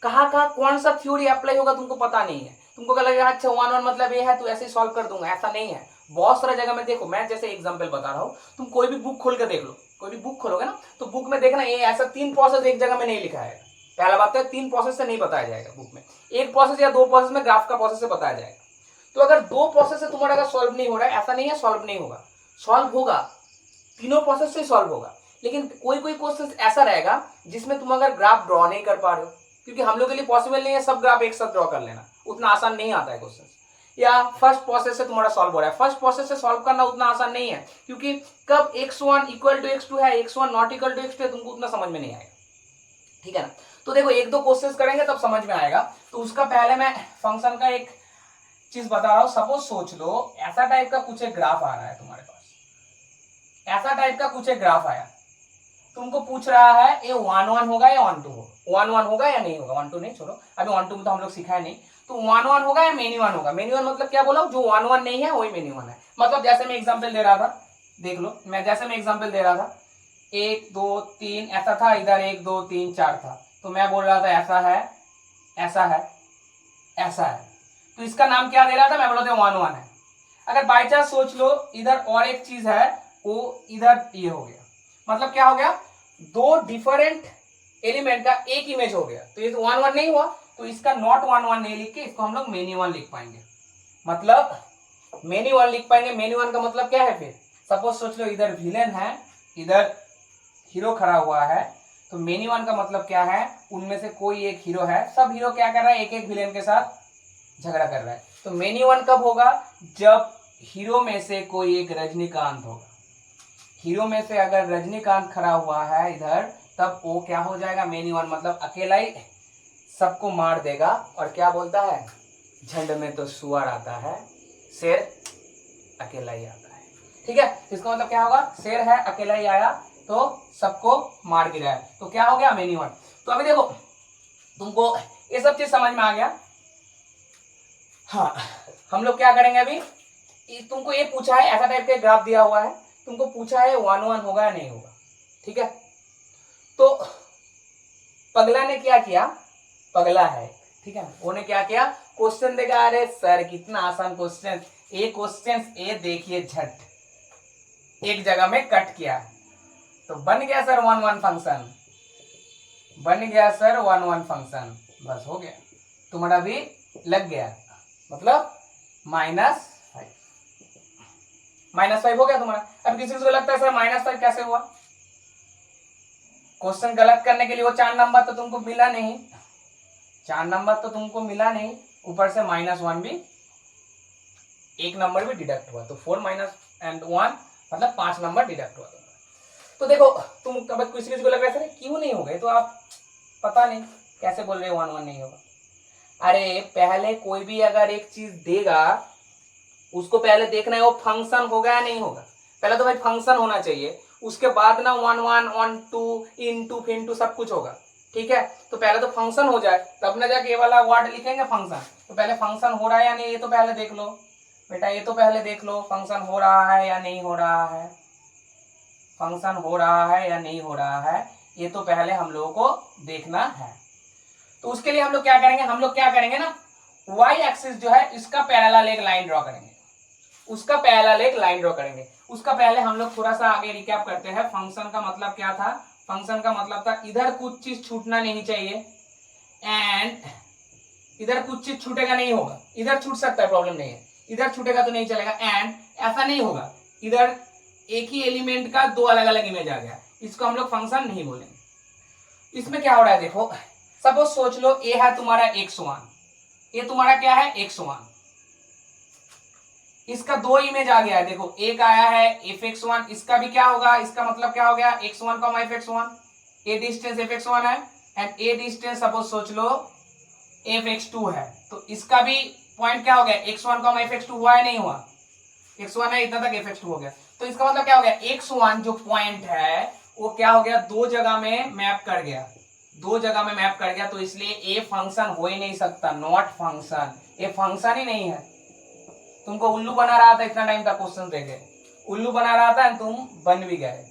कहाँ कहाँ कौन सा थ्योरी अप्लाई होगा तुमको पता नहीं है, तुमको क्या लगेगा अच्छा वन वन मतलब ये है तो ऐसे ही सॉल्व कर दूंगा, ऐसा नहीं है। बहुत सारा जगह में देखो, मैं जैसे एग्जांपल बता रहा हूँ, तुम कोई भी बुक खोल के देख लो, कोई भी बुक खोलोगे ना तो बुक में देखना ये ऐसा 3 प्रोसेस एक जगह में नहीं लिखा है। पहला बात है 3 प्रोसेस से नहीं बताया जाएगा बुक में, एक प्रोसेस या 2 प्रोसेस में ग्राफ का प्रोसेस से बताया जाएगा। तो अगर 2 प्रोसेस से तुम्हारा अगर सॉल्व नहीं हो रहा है, ऐसा नहीं है सॉल्व नहीं होगा, सॉल्व होगा, तीनों प्रोसेस से सॉल्व होगा। लेकिन कोई कोई क्वेश्चन ऐसा रहेगा जिसमें तुम अगर ग्राफ ड्रॉ नहीं कर पा रहे हो, क्योंकि हम लोग के लिए पॉसिबल नहीं है सब ग्राफ एक साथ ड्रॉ कर लेना, उतना आसान नहीं आता है क्वेश्चन। या फर्स्ट प्रोसेस से तुम्हारा सॉल्व हो रहा है, फर्स्ट प्रोसेस से सॉल्व करना उतना आसान नहीं है, क्योंकि कब x1 इक्वल टू x2 है, x1 not equal to x2 है, तुमको उतना समझ में नहीं आएगा, ठीक है ना। तो देखो एक दो क्वेश्चंस करेंगे तब समझ में आएगा। तो उसका पहले मैं फंक्शन का एक चीज बता रहा हूं। सपोज सोच लो ऐसा टाइप का कुछ एक ग्राफ आ रहा है तुम्हारे पास, ऐसा टाइप का कुछ एक ग्राफ आया, तुमको पूछ रहा है ये 1 1 होगा या 1 2 होगा, 1 1 होगा या नहीं होगा, 1 2 नहीं, छोड़ो अभी 1 2 में तो हम लोग सिखाए नहीं। तो 1 1 होगा या मेनी 1 होगा। मेनी 1 मतलब क्या बोला, जो 1 1 नहीं है वही मेनी 1 है। मतलब जैसे मैं एग्जांपल दे रहा था, देख लो, मैं जैसे मैं एग्जांपल दे रहा था 1 2 3 ऐसा था, इधर 1 2 3 4 था, तो मैं बोल रहा था ऐसा है, ऐसा है, ऐसा है, तो इसका नाम क्या दे रहा था, मैं बोला था 1 1 है। अगर बाई चांस सोच लो इधर और एक चीज है, वो इधर ये हो गया, मतलब क्या हो गया, 2 डिफरेंट एलिमेंट का एक इमेज हो गया, तो ये तो 1 1 नहीं हुआ, तो इसका नॉट 1 1 नहीं लिख के इसको हम लोग मेनी 1 लिख पाएंगे, मतलब मेनी 1 लिख पाएंगे। मेनी 1 का मतलब क्या है, फिर सपोज सोच लो इधर विलेन है, इधर हीरो खड़ा हुआ है, तो मेनी 1 का मतलब क्या है, उनमें से कोई एक हीरो है, सब हीरो क्या कर रहा है, एक एक विलेन के साथ झगड़ा कर रहा है। तो मेनी 1 कब होगा, जब हीरो में से कोई एक रजनीकांत होगा, हीरो में से अगर रजनीकांत खड़ा हुआ है इधर, तब वो क्या हो जाएगा, मेनी 1, मतलब अकेला ही सबको मार देगा। और क्या बोलता है, झंड में तो सुअर आता है, शेर अकेला ही आता है, ठीक है। इसका मतलब क्या होगा, शेर है अकेला ही आया तो सबको मार गिराया, तो क्या हो गया, मेनी 1। तो अभी देखो तुमको ये सब चीज समझ में आ गया। हाँ, हम लोग क्या करेंगे अभी, तुमको ये पूछा है, ऐसा टाइप का ग्राफ दिया हुआ है, तुमको पूछा है 1 1 होगा या नहीं होगा, ठीक है। तो पगला ने क्या किया, पगला है, ठीक है, उन्होंने क्या किया, क्वेश्चन देखा, अरे सर कितना आसान क्वेश्चन, एक क्वेश्चन ये देखिए झट एक जगह में कट किया, तो बन गया सर 1 1 फंक्शन, बन गया सर 1 1 फंक्शन, बस हो गया, तुम्हारा भी लग गया, मतलब -5 हो गया तुम्हारा। अब किसी को लगता है सर -5 कैसे हुआ, क्वेश्चन गलत करने के लिए वो 4 नंबर तो तुमको मिला नहीं, 4 नंबर तो तुमको मिला नहीं, ऊपर से -1 भी, एक नंबर भी डिडक्ट हुआ, तो 4 - 1 मतलब 5 नंबर डिडक्ट हुआ। तो देखो तुम कभी किसी को लग रहा है क्यों नहीं हो गए, तो आप पता नहीं कैसे बोल रहे हो 1 1 नहीं होगा। अरे पहले कोई भी अगर एक चीज देगा उसको पहले देखना है वो फंक्शन होगा या नहीं होगा, पहले तो भाई फंक्शन होना चाहिए, उसके बाद ना 1 1 1 2 इनटू फिनटू सब कुछ होगा, ठीक है। तो पहले तो फंक्शन हो जाए तब ना जाके ये वाला वर्ड लिखेंगे फंक्शन, तो पहले फंक्शन हो रहा है या नहीं ये तो पहले देख लो बेटा, ये तो पहले देख लो फंक्शन हो रहा है या नहीं हो रहा है, फंक्शन हो रहा है या नहीं हो रहा है, ये तो पहले हम लोगों को देखना है। तो उसके लिए हम लोग क्या करेंगे, हम लोग क्या करेंगे ना, वाई एक्सिस जो है इसका पैरेलल एक लाइन ड्रॉ करेंगे, उसका पैरेलल एक लाइन ड्रॉ करेंगे। उसका पहले हम लोग थोड़ा सा आगे रिकैप करते हैं, फंक्शन का मतलब क्या था, फंक्शन का मतलब था इधर कुछ चीज छूटना नहीं चाहिए, एंड इधर कुछ चीज छूटेगा नहीं होगा, इधर छूट सकता है प्रॉब्लम नहीं है, इधर छूटेगा तो नहीं चलेगा, एंड ऐसा नहीं होगा इधर एक ही एलिमेंट का दो अलग अलग इमेज आ गया, इसको हम लोग फंक्शन नहीं बोलेंगे। इसमें क्या हो रहा है देखो, सपोज सोच लो ये है तुम्हारा x1, ये तुम्हारा क्या है x1, इसका दो इमेज आ गया है, देखो एक आया है fx1, इसका भी क्या होगा, इसका मतलब क्या हो गया x1 fx1, ए डिस्टेंस fx1 है, एंड ए डिस्टेंस सपोज सोच लो fx2 है, तो इसका भी पॉइंट क्या हो गया x1 fx2 हुआ है नहीं हुआ, x1 है इतना तक fx2 हो गया, तो इसका मतलब क्या हो गया x1 जो पॉइंट है वो क्या हो गया दो जगह में मैप कर गया, दो जगह में मैप कर गया, तो इसलिए ए फंक्शन हो ही नहीं सकता, नॉट फंक्शन, ये फंक्शन ही नहीं है। तुमको उल्लू बना रहा था इतना टाइम तक क्वेश्चन देखे, उल्लू बना रहा था तुम बन भी गए,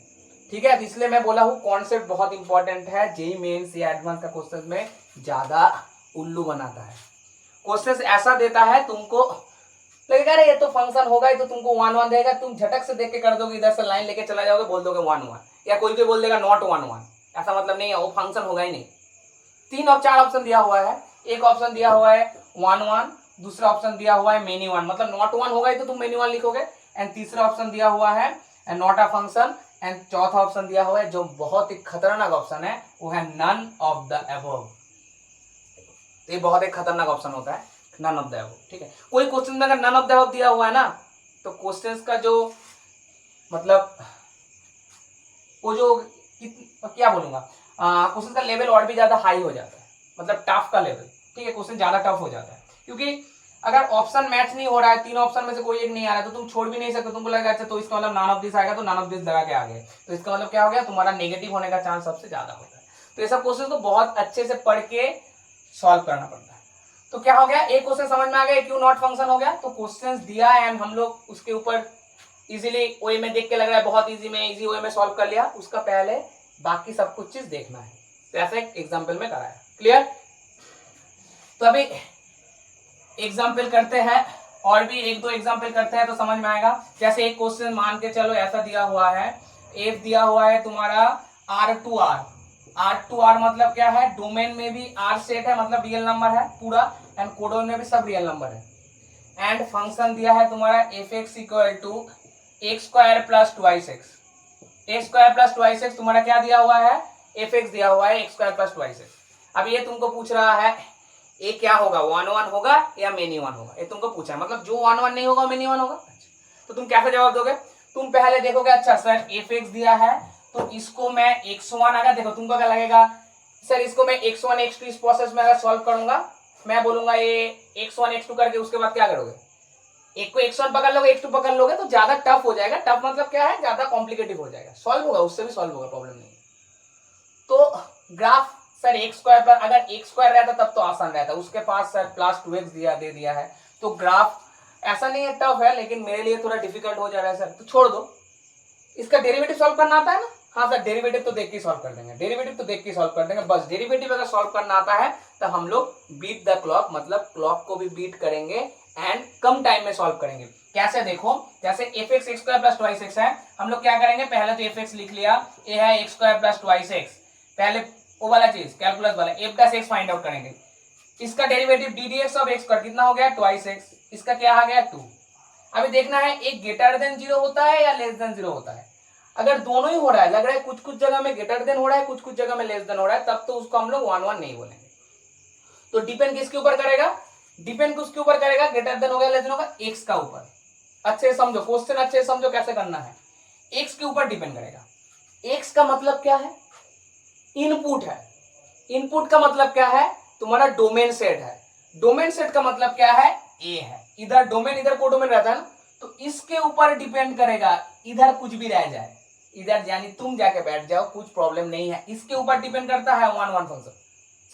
ठीक है। इसलिए मैं बोला हूँ कॉन्सेप्ट बहुत इंपॉर्टेंट है, जेई मेंस या एडवांस का क्वेश्चन में ज्यादा उल्लू बनाता है, क्वेश्चन ऐसा देता है तुमको लगेगा अरे ये तो फंक्शन होगा ही, तो तुमको 1 1 देगा, तुम झटक से देख के कर दोगे, इधर से लाइन लेके चला जाओगे, बोल दोगे 1 1, या कोई कोई बोल देगा नॉट 1 1, ऐसा मतलब नहीं है, वो फंक्शन होगा ही नहीं। 3 और 4 ऑप्शन दिया हुआ है, एक ऑप्शन दिया हुआ है 1 1, दूसरा ऑप्शन दिया हुआ है मेनी 1, मतलब नॉट 1 होगा ही तो तुम मेनी 1 लिखोगे, एंड तीसरा ऑप्शन दिया हुआ है नॉट अ फंक्शन, एंड चौथा ऑप्शन दिया हुआ है जो बहुत ही खतरनाक ऑप्शन है वो है नन ऑफ द अबव, ये बहुत एक खतरनाक ऑप्शन होता है नन ऑफ द अबव, ठीक है। कोई क्वेश्चन में अगर नन ऑफ द अबव दिया हुआ है ना, तो क्वेश्चंस का जो मतलब वो जो क्या बोलूंगा, क्वेश्चन का लेवल और भी ज्यादा हाई हो जाता है, मतलब टफ का लेवल, ठीक है, क्वेश्चन ज्यादा टफ हो जाता है, क्योंकि अगर ऑप्शन मैच नहीं हो रहा है, तीन ऑप्शन में से कोई एक नहीं आ रहा है, तो तुम छोड़ भी नहीं सकते, तुमको लगेगा अच्छा तो इसका मतलब नन ऑफ दिस आएगा, तो नन ऑफ दिस लगा के आ गए, तो इसका मतलब क्या हो गया तुम्हारा नेगेटिव होने का चांस सबसे ज्यादा होता है। तो ये सब क्वेश्चन को बहुत अच्छे से पढ़ के सॉल्व करना पड़ता है। तो क्या हो गया, एक क्वेश्चन समझ में आ गया क्यों नॉट फंक्शन हो गया, तो क्वेश्चंस दिया है एंड हम लोग उसके ऊपर इजीली वे में देख के लग रहा है बहुत इजी में, इजी वे में सॉल्व कर लिया, उसका पहले बाकी सब कुछ चीज देखना है, तो ऐसे एक एग्जाम्पल में कराया, क्लियर। तो अभी एग्जाम्पल करते हैं, और भी एक दो एग्जाम्पल करते हैं तो समझ में आएगा। जैसे एक क्वेश्चन मान के चलो ऐसा दिया हुआ है, एफ दिया हुआ है तुम्हारा R2R, R2R मतलब क्या है, डोमेन में भी R सेट है मतलब रियल नंबर है पूरा, एंड कोडोन में भी सब रियल नंबर है, एंड फंक्शन दिया है तुम्हारा fx equal to x square plus 2x, x square plus 2x तुम्हारा क्या दिया हुआ है, fx दिया हुआ है एक्स स्क्वायर प्लस 2x। अब ये तुमको पूछ रहा है ये क्या होगा, 1 1 होगा या मेनी 1 होगा, ये तुमको पूछा है, मतलब जो 1 1 नहीं होगा मेनी 1 होगा। तो तुम कैसे जवाब दोगे, तुम पहले देखोगे अच्छा सर fx दिया है तो इसको मैं x1 अगर देखो तुमको क्या लगेगा सर इसको मैं x1 x2 इस प्रोसेस में अगर सॉल्व करूंगा, मैं बोलूंगा ये x1 x2 करके उसके बाद क्या करोगे, एक को x1 पकड़ लोगे x2 पकड़ लोगे तो ज्यादा टफ हो जाएगा, टफ मतलब क्या है ज्यादा कॉम्प्लिकेटिव हो जाएगा, सॉल्व होगा उससे भी सॉल्व होगा प्रॉब्लम नहीं। तो ग्राफ सर एक्स स्क्वायर पर अगर एक्स स्क्वायर रहता तब तो आसान रहता, उसके पास सर प्लस 2x दे दिया है, तो ग्राफ ऐसा नहीं है टफ है, लेकिन मेरे लिए थोड़ा डिफिकल्ट हो जा रहा है सर, तो छोड़ दो। इसका डेरिवेटिव सॉल्व करना आता है ना? हाँ सर, डेरिवेटिव तो देख के सॉल्व कर देंगे, डेरिवेटिव तो देख के सॉल्व कर देंगे। बस डेरिवेटिव अगर सॉल्व करना आता है तो हम लोग बीट द क्लॉक, मतलब क्लॉक को भी बीट करेंगे एंड कम टाइम में सॉल्व करेंगे। कैसे? देखो, जैसे F x square plus twice x है, हम लोग क्या करेंगे, पहले तो एफ एक्स लिख लिया, ए है x square plus twice x, पहले वो वाला चीज कैलकुलस वाला F dash x find out करेंगे। इसका derivative D D X of x square कितना हो गया, ट्वाइस एक्स, इसका क्या आ गया 2। अभी देखना है एक ग्रेटर देन 0 होता है या लेस देन 0 होता है। अगर दोनों ही हो रहा है, लग रहा है कुछ कुछ जगह में ग्रेटर देन हो रहा है, कुछ कुछ जगह में लेस देन हो रहा है, तब तो उसको हम लोग 1 1 नहीं बोलेंगे। तो डिपेंड किसके ऊपर करेगा, डिपेंड किसके ऊपर करेगा, ग्रेटर देन होगा लेस देन होगा, एक्स का ऊपर। अच्छे से समझो क्वेश्चन, अच्छे से समझो कैसे करना है। एक्स के ऊपर डिपेंड करेगा। एक्स का मतलब क्या है, इनपुट है। इनपुट का मतलब क्या है, तुम्हारा डोमेन सेट है। डोमेन सेट का मतलब क्या है, ए है। इधर डोमेन, इधर कोडोमेन रहता है ना, तो इसके ऊपर डिपेंड करेगा। इधर कुछ भी रह जाए, इधर यानी तुम जाके बैठ जाओ, कुछ प्रॉब्लम नहीं है। इसके ऊपर डिपेंड करता है 1 1 फंक्शन।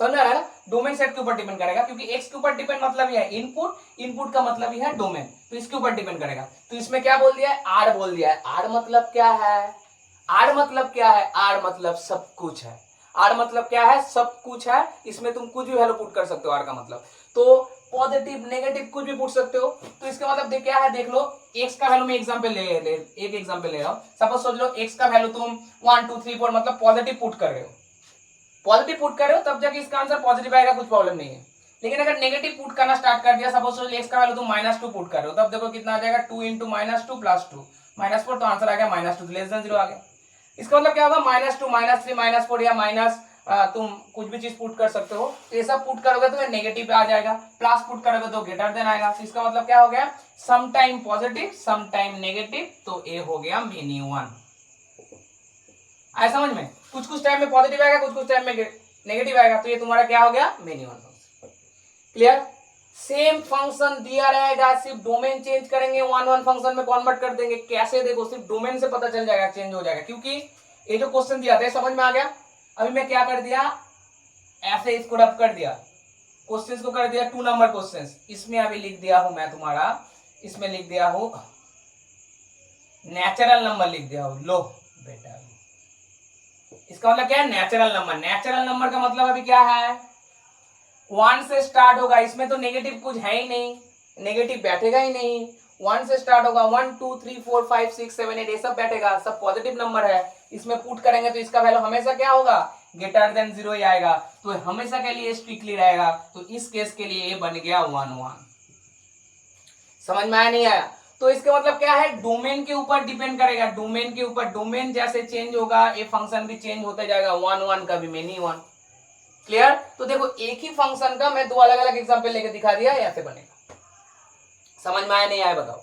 समझ में आ रहा है ना? डोमेन सेट के ऊपर डिपेंड करेगा, क्योंकि एक्स के ऊपर डिपेंड मतलब ही है इनपुट, इनपुट का मतलब ही है डोमेन, तो इसके ऊपर डिपेंड करेगा। तो इसमें क्या बोल दिया है, आर बोल दिया है। आर मतलब क्या है, आर मतलब क्या है, आर मतलब सब कुछ है। आर मतलब क्या है, सब कुछ है। इसमें तुम कुछ भी वैल्यू पुट कर सकते हो, आर का मतलब। तो पॉजिटिव नेगेटिव कुछ भी पूछ सकते हो। तो इसका मतलब क्या है, देख लो, एक्स का वैल्यू में एग्जांपल एक एग्जांपल ले रहा हूं। सपोज सोच लो एक्स का वैल्यू तुम 1 2 3 4 मतलब पॉजिटिव पुट कर रहे हो, पॉजिटिव पुट कर रहे हो, तब जाके इसका आंसर पॉजिटिव आएगा, कुछ प्रॉब्लम नहीं है। लेकिन अगर नेगेटिव पुट करना स्टार्ट कर दिया, सपोज सोच लो एक्स का वैल्यू तुम -2 पुट कर रहे हो, तब देखो कितना आ जाएगा, 2 × -2 + 2 -4, तो आंसर आ गया -2, लेस देन 0 आ गया। इसका मतलब क्या होगा, -2 -3 -4 या माइनस, तुम कुछ भी चीज पुट कर सकते हो। तो ये सब पुट करोगे तो नेगेटिव आ जाएगा, प्लस पुट करोगे तो ग्रेटर देन आएगा। तो इसका मतलब क्या हो गया, some time positive some time negative, तो ए हो गया मेनी वन। आया समझ में? कुछ कुछ टाइम में पॉजिटिव आएगा, कुछ कुछ टाइम में नेगेटिव आएगा, तो ये तुम्हारा क्या हो गया, many one function. Clear? Same function दिया रहेगा, सिर्फ डोमेन चेंज करेंगे, 1 1 फंक्शन में कन्वर्ट कर देंगे। कैसे? देखो, सिर्फ डोमेन से पता चल जाएगा, चेंज हो जाएगा, क्योंकि ये जो क्वेश्चन दिया था समझ में आ गया। अभी मैं क्या कर दिया, ऐसे इसको रब कर दिया, क्वेश्चंस को कर दिया 2 नंबर क्वेश्चंस। इसमें अभी लिख दिया हूं मैं तुम्हारा, इसमें लिख दिया हूं नेचुरल नंबर, लिख दिया हूं। लो बेटा, इसका मतलब क्या है, नेचुरल नंबर। नेचुरल नंबर का मतलब अभी क्या है, 1 से स्टार्ट होगा। इसमें तो नेगेटिव कुछ है ही नहीं, नेगेटिव बैठेगा ही नहीं। 1 से स्टार्ट होगा, 1 2 3 4 5 6 7 8 ये सब बैठेगा, सब पॉजिटिव नंबर है। इसमें पुट करेंगे तो इसका वैल्यू हमेशा क्या होगा, ग्रेटर देन 0 ही आएगा, तो हमेशा के लिए स्ट्रिक्टली रहेगा। तो इस केस के लिए ये बन गया 1 1। समझ में आया नहीं आया? तो इसका मतलब क्या है, डोमेन के ऊपर डिपेंड करेगा, डोमेन के ऊपर। डोमेन जैसे चेंज होगा, ये फंक्शन भी चेंज होते जाएगा, 1 1 का भी मेनी वन। क्लियर? तो देखो, एक ही फंक्शन का मैं 2 अलग अलग एग्जांपल लेके दिखा दिया, ऐसे बनेगा। समझ में आया नहीं आया बताओ?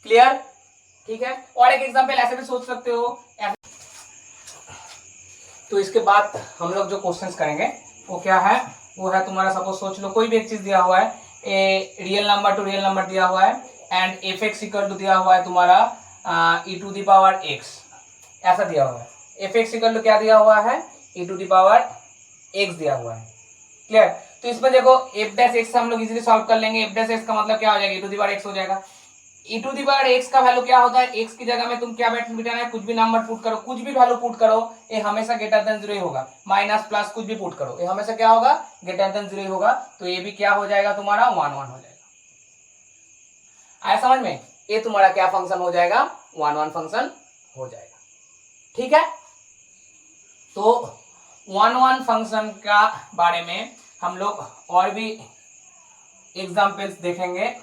क्लियर? ठीक है। और एक एग्जांपल ऐसे भी सोच सकते हो। तो इसके बाद हम लोग जो क्वेश्चंस करेंगे वो क्या है, वो है तुम्हारा, सपोज सोच लो कोई भी एक चीज दिया हुआ है, a real number to real number दिया हुआ है, and f x equal to दिया हुआ है तुम्हारा e⁻x, ऐसा दिया हुआ है। एफ एक्स इक्वल टू क्या दिया हुआ है, e⁻x दिया हुआ है। क्लियर? तो इसमें देखो एफ डैश एक्स हम लोग इजीली सॉल्व कर लेंगे। एफ डैश एक्स का मतलब क्या हो जाएगा, e⁻x हो जाएगा। e⁻x का वैल्यू क्या होता है, x की जगह में तुम क्या बिठाना है, कुछ भी नंबर पुट करो, कुछ भी वैल्यू पुट करो, ये हमेशा ग्रेटर देन 0 ही होगा। माइनस प्लस कुछ भी पुट करो, ये हमेशा क्या होगा, ग्रेटर देन 0 ही होगा। तो ये भी क्या हो जाएगा तुम्हारा 1 1 हो जाएगा। आया समझ में? ये तुम्हारा क्या फंक्शन हो जाएगा, 1 1 फंक्शन हो जाएगा। ठीक है? तो 1 1 फंक्शन का बारे में हम लोग और भी एग्जाम्पल्स देखेंगे,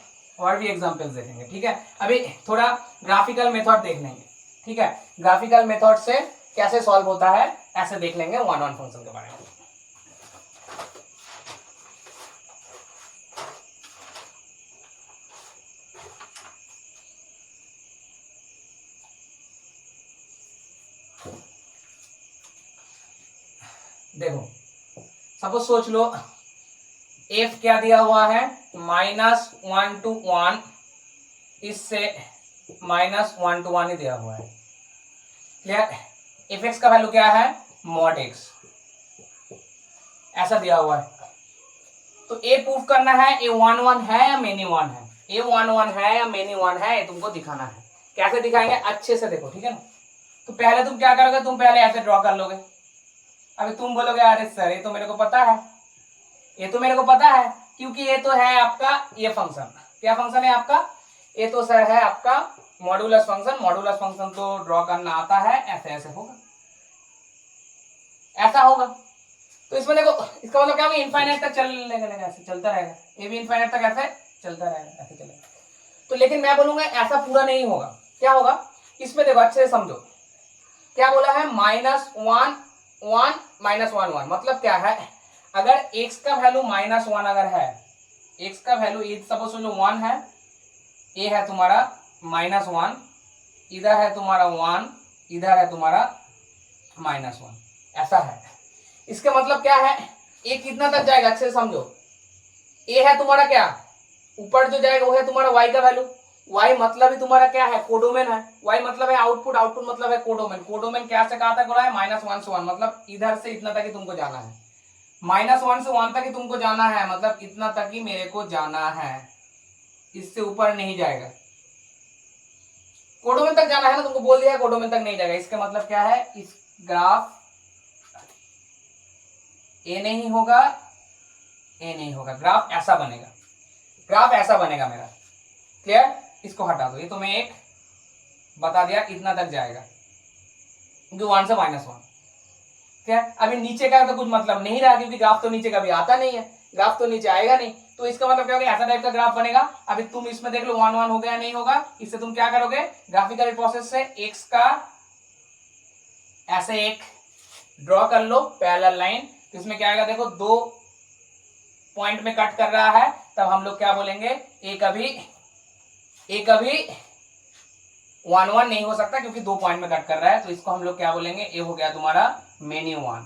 ठीक है? अभी थोड़ा ग्राफिकल मेथड देख लेंगे, ठीक है? ग्राफिकल मेथड से कैसे सॉल्व होता है ऐसे देख लेंगे 1 1 फंक्शन के बारे में। देखो, सपोज सोच लो f क्या दिया हुआ है, -1 to 1, इससे -1 to 1 ही दिया हुआ है। क्लियर? एफ एक्स का वैल्यू क्या है, mod x, ऐसा दिया हुआ है। तो ए प्रूफ करना है, ए 1 1 है या मेनी वन है। ये 1 1 है या मेनी 1 है, ये तुमको दिखाना है। कैसे दिखाएंगे, अच्छे से देखो, ठीक है ना। तो पहले तुम क्या करोगे, तुम पहले ऐसे ड्रॉ कर लोगे। अभी तुम बोलोगे अरे सर ये तो मेरे को पता है, ये तो मेरे को पता है, क्योंकि ये तो है आपका ये फंक्शन। क्या फंक्शन है आपका, ये तो सर है आपका मॉड्यूलस फंक्शन। मॉड्यूलस फंक्शन तो ड्रॉ करना आता है, ऐसे ऐसे होगा, ऐसा होगा। तो इसमें देखो, इसका मतलब क्या होगा, इनफाइनाइट तक चलने लगेगा, ऐसे चलता रहेगा, ये भी इनफाइनाइट तक ऐसे चलता रहेगा, ऐसे चलेगा। तो लेकिन मैं बोलूंगा ऐसा पूरा नहीं होगा। क्या होगा, इसमें देखो अच्छे से समझो, क्या बोला है, -1 1 -1 1, मतलब क्या है, अगर x का वैल्यू -1 अगर है, x का वैल्यू सपोज समझो 1 है, ये है तुम्हारा -1, इधर है तुम्हारा 1, इधर है तुम्हारा -1, ऐसा है। इसका मतलब क्या है, ये कितना तक जाएगा, अच्छे से समझो। ये है तुम्हारा क्या, ऊपर जो जाएगा वो है तुम्हारा y का वैल्यू। y मतलब ही तुम्हारा क्या है, कोडोमेन है। y मतलब है आउटपुट, आउटपुट मतलब है कोडोमेन। कोडोमेन क्या से कहां तक हो रहा है, -1 से 1, मतलब इधर से इतना तक ही तुमको जाना है। -1 से 1 तक ही तुमको जाना है, मतलब इतना तक ही मेरे को जाना है, इससे ऊपर नहीं जाएगा। कोडोमेन तक जाना है ना, तुमको बोल दिया है कोडोमेन तक नहीं जाएगा। इसका मतलब क्या है, इस ग्राफ ए नहीं होगा, ए नहीं होगा, ग्राफ ऐसा बनेगा, ग्राफ ऐसा बनेगा मेरा। क्लियर, इसको हटा दो, ये तो मैं एक बता दिया, इतना तक जाएगा, क्योंकि 1 से -1। क्या, अभी नीचे का तो कुछ मतलब नहीं रहा, क्योंकि ग्राफ तो नीचे का भी आता नहीं है, ग्राफ तो नीचे आएगा नहीं। तो इसका मतलब क्या होगा, ऐसा टाइप का ग्राफ बनेगा। अभी तुम इसमें देख लो 1 1 हो गया, नहीं होगा, इससे तुम क्या करोगे, ग्राफिकल प्रोसेस से एक्स का ऐसे एक ड्रॉ कर लो पैरेलल लाइन। तो इसमें क्या आएगा, देखो 2 पॉइंट में कट कर रहा है, तब हम लोग क्या बोलेंगे, एक अभी 1 1 नहीं हो सकता, क्योंकि 2 पॉइंट में कट कर रहा है। तो इसको हम लोग क्या बोलेंगे, ये हो गया तुम्हारा मेनी 1।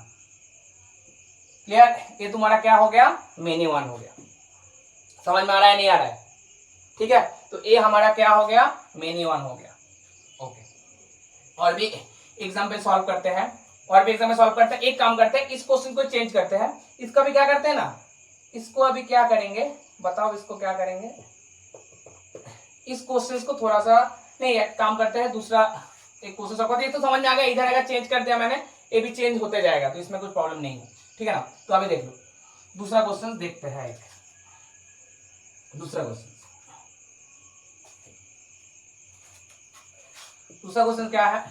क्लियर, ये तुम्हारा क्या हो गया, मेनी 1 हो गया। समझ में आ रहा है, नहीं आ रहा है, ठीक है। तो ये हमारा क्या हो गया, मेनी 1 हो गया। ओके, और भी एग्जाम्पल सॉल्व करते हैं, और भी एग्जाम्पल सॉल्व करते हैं। एक काम करते हैं, इस क्वेश्चन को चेंज करते हैं, इसका भी क्या करते हैं ना, इसको अभी क्या करेंगे, बताओ इसको क्या करेंगे, इस क्वेश्चन को थोड़ा सा नहीं, एक काम करते हैं, दूसरा एक क्वेश्चन सॉल्व करते हैं। तो समझ में आ गया, इधर अगर चेंज कर दिया मैंने, ये भी चेंज होते जाएगा, तो इसमें कुछ प्रॉब्लम नहीं है, ठीक है ना। तो अभी देख लो, दूसरा क्वेश्चन देखते हैं, एक दूसरा क्वेश्चन। दूसरा क्वेश्चन क्या है,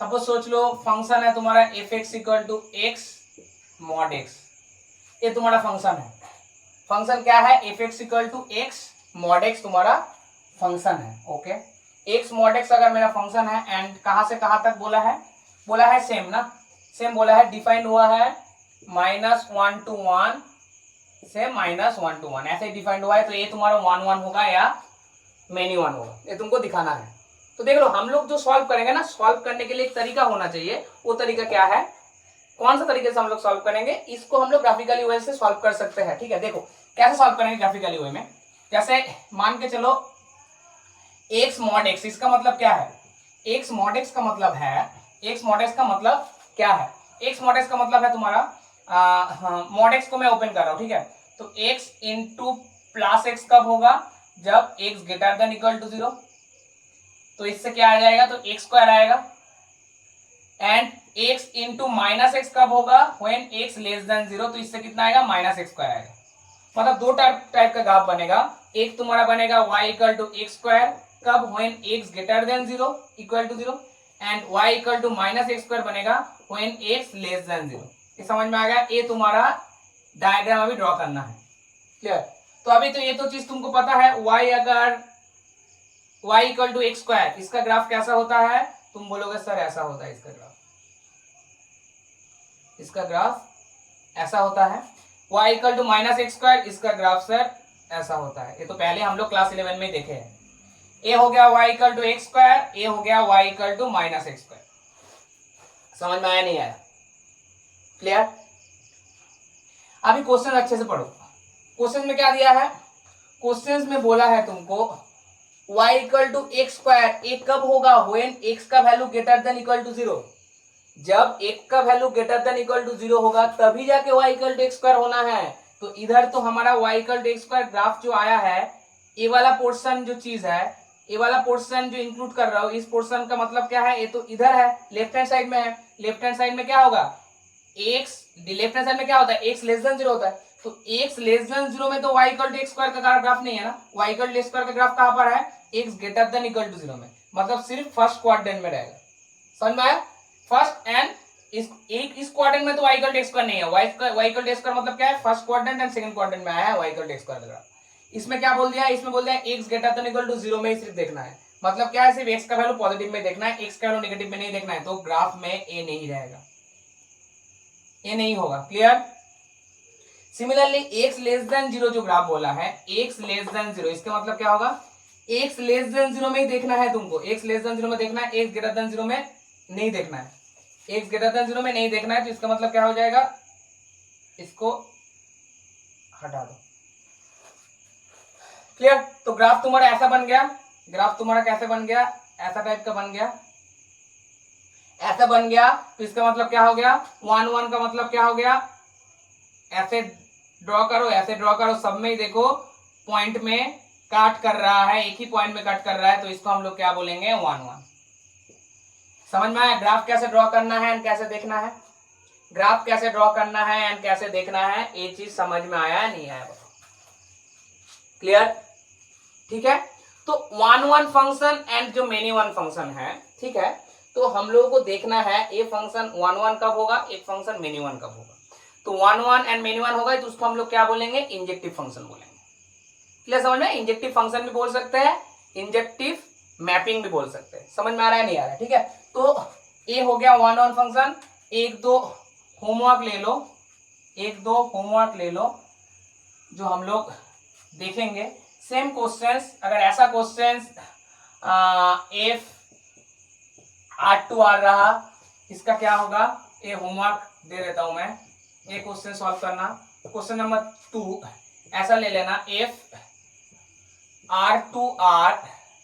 सपोज सोच लो फंक्शन है तुम्हारा f(x) = x mod x, ये तुम्हारा फंक्शन है। फंक्शन क्या है, f(x) = x mod x तुम्हारा फंक्शन है। ओके, x mod x अगर मेरा फंक्शन है, एंड कहां से कहां तक बोला है, बोला है सेम ना, सेम बोला है, डिफाइंड हुआ है -1 to 1 से -1 to 1, ऐसे डिफाइंड हुआ है। तो ये तुम्हारा 1 1 होगा या मेनी 1 होगा, ये तुमको दिखाना है। तो देख लो, हम लोग जो सॉल्व करेंगे ना, सॉल्व करने के लिए एक तरीका होना चाहिए। वो तरीका क्या है, कौन सा तरीके से हम लोग सॉल्व करेंगे, इसको हम लोग ग्राफिकली वे से सॉल्व कर सकते हैं। ठीक है, देखो कैसे सॉल्व करेंगे ग्राफिकली वे में। जैसे मान के चलो x mod x, इसका मतलब क्या है, x mod x का मतलब है, x mod x का मतलब क्या है, x mod x का मतलब है तुम्हारा mod x को मैं ओपन कर रहा हूं, ठीक है। तो x इंटू प्लस एक्स कब होगा, जब x greater than equal to 0। तो इससे क्या आ जाएगा, तो x स्क्वायर आएगा। And x into minus x कब होगा, व्हेन x लेस देन 0। तो इससे कितना आएगा, -x स्क्वायर आएगा। मतलब दो टाइप का ग्राफ बनेगा। एक तुम्हारा बनेगा y equal to x square, कब, when x greater than 0 equal to 0। And y equal to -x square बनेगा व्हेन x लेस देन 0। ये समझ में आ गया, ये तुम्हारा डायग्राम अभी ड्रॉ करना है। क्लियर, तो अभी तो ये तो चीज तुमको पता है, y अगर y equal to x square, इसका ग्राफ कैसा होता है, तुम बोलोगे सर ऐसा होता है इसका ग्राफ, इसका ग्राफ ऐसा होता है। y equal to -x square, इसका ग्राफ सर ऐसा होता है। ये तो पहले हम लोग क्लास 11 में देखे हैं। a हो गया y equal to x square, a हो गया y equal to -x square. समझ में आया, नहीं आया, क्लियर। अभी क्वेश्चन अच्छे से पढ़ो। क्वेश्चन में क्या दिया है, क्वेश्चन में बोला है तुमको y equal to x square, एक कब होगा, व्हेन x का value greater than equal to 0। जब x का value greater than equal to 0 होगा, तभी जाके y equal to x square होना है। तो इधर तो हमारा y equal to x square graph जो आया है, ये वाला पोर्शन जो चीज है, ये वाला पोर्शन जो इंक्लूड कर रहा हूं, इस पोर्शन का मतलब क्या है, ये तो इधर है, लेफ्ट हैंड साइड में है। लेफ्ट हैंड साइड में क्या होगा, एक्स, लेफ्ट हैंड साइड में क्या होता है, एक्स लेस देन 0 होता है। तो एक्स लेस देन 0 में तो y equal to x square का ग्राफ नहीं है ना, y equal to x square का ग्राफ कहां पर है, x greater than equal to 0 में, मतलब सिर्फ फर्स्ट क्वाड्रेंट में रहेगा। समझ में आया, फर्स्ट एंड इस क्वाड्रेंट में तो y equal to x square नहीं है, y equal to x square मतलब क्या है, first quadrant and second quadrant में आया है y equal to x square का ग्राफ। इसमें क्या बोल दिया, इसमें बोल दिया x greater than equal to 0 में ही सिर्फ देखना है, मतलब क्या है, सिर्फ x का वैल्यू पॉजिटिव में देखना है, x का वैल्यू नेगेटिव में नहीं देखना है, तो ग्राफ में a नहीं रहेगा, ये नहीं होगा। Clear. Similarly x less than 0 जो ग्राफ बोला है, x लेस देन 0, इसका मतलब क्या होगा, x लेस देन 0 में ही देखना है तुमको, x लेस देन 0 में देखना है, x ग्रेटर देन 0 में नहीं देखना है, x ग्रेटर देन 0 में नहीं देखना है, तो इसका मतलब क्या हो जाएगा, इसको हटा दो। क्लियर। तो ग्राफ तुम्हारा ऐसा बन गया, ग्राफ तुम्हारा कैसे बन गया, ऐसा टाइप का बन गया, ऐसा बन गया। तो इसका मतलब क्या हो गया, 1 1 का मतलब क्या हो गया, ऐसे ड्रॉ करो, ऐसे ड्रॉ करो, सब में ही देखो पॉइंट में काट कर रहा है, एक ही पॉइंट में कट कर रहा है, तो इसको हम लोग क्या बोलेंगे, 1 1। समझ में आया ग्राफ कैसे ड्रॉ करना है एंड कैसे देखना है, ग्राफ कैसे ड्रॉ करना है एंड कैसे देखना है, ये चीज समझ में आया नहीं आया, बताओ। क्लियर। ठीक है। तो 1 1 फंक्शन एंड जो मेनी वन फंक्शन है, ठीक है, तो हम लोगों को देखना है ये फंक्शन 1 1 कब होगा, एक फंक्शन मेनी वन कब होगा। तो 1 1 एंड मेनी वन होगा तो उसको हम लोग क्या बोलेंगे, इंजेक्टिव फंक्शन बोलेंगे। क्लियर समझ में, इंजेक्टिव फंक्शन भी बोल सकते हैं, इंजेक्टिव मैपिंग भी बोल सकते हैं। समझ में आ रहा है नहीं आ रहा है, ठीक है। तो ये हो गया 1 1 फंक्शन। एक दो होमवर्क ले लो, एक दो होमवर्क ले लो जो हम लोग देखेंगे। सेम क्वेश्चंस, अगर ऐसा क्वेश्चंस एफ R2R रहा, इसका क्या होगा, ये होमवर्क दे देता हूं मैं, ये क्वेश्चन सॉल्व करना। क्वेश्चन नंबर 2 ऐसा ले लेना, एफ R2R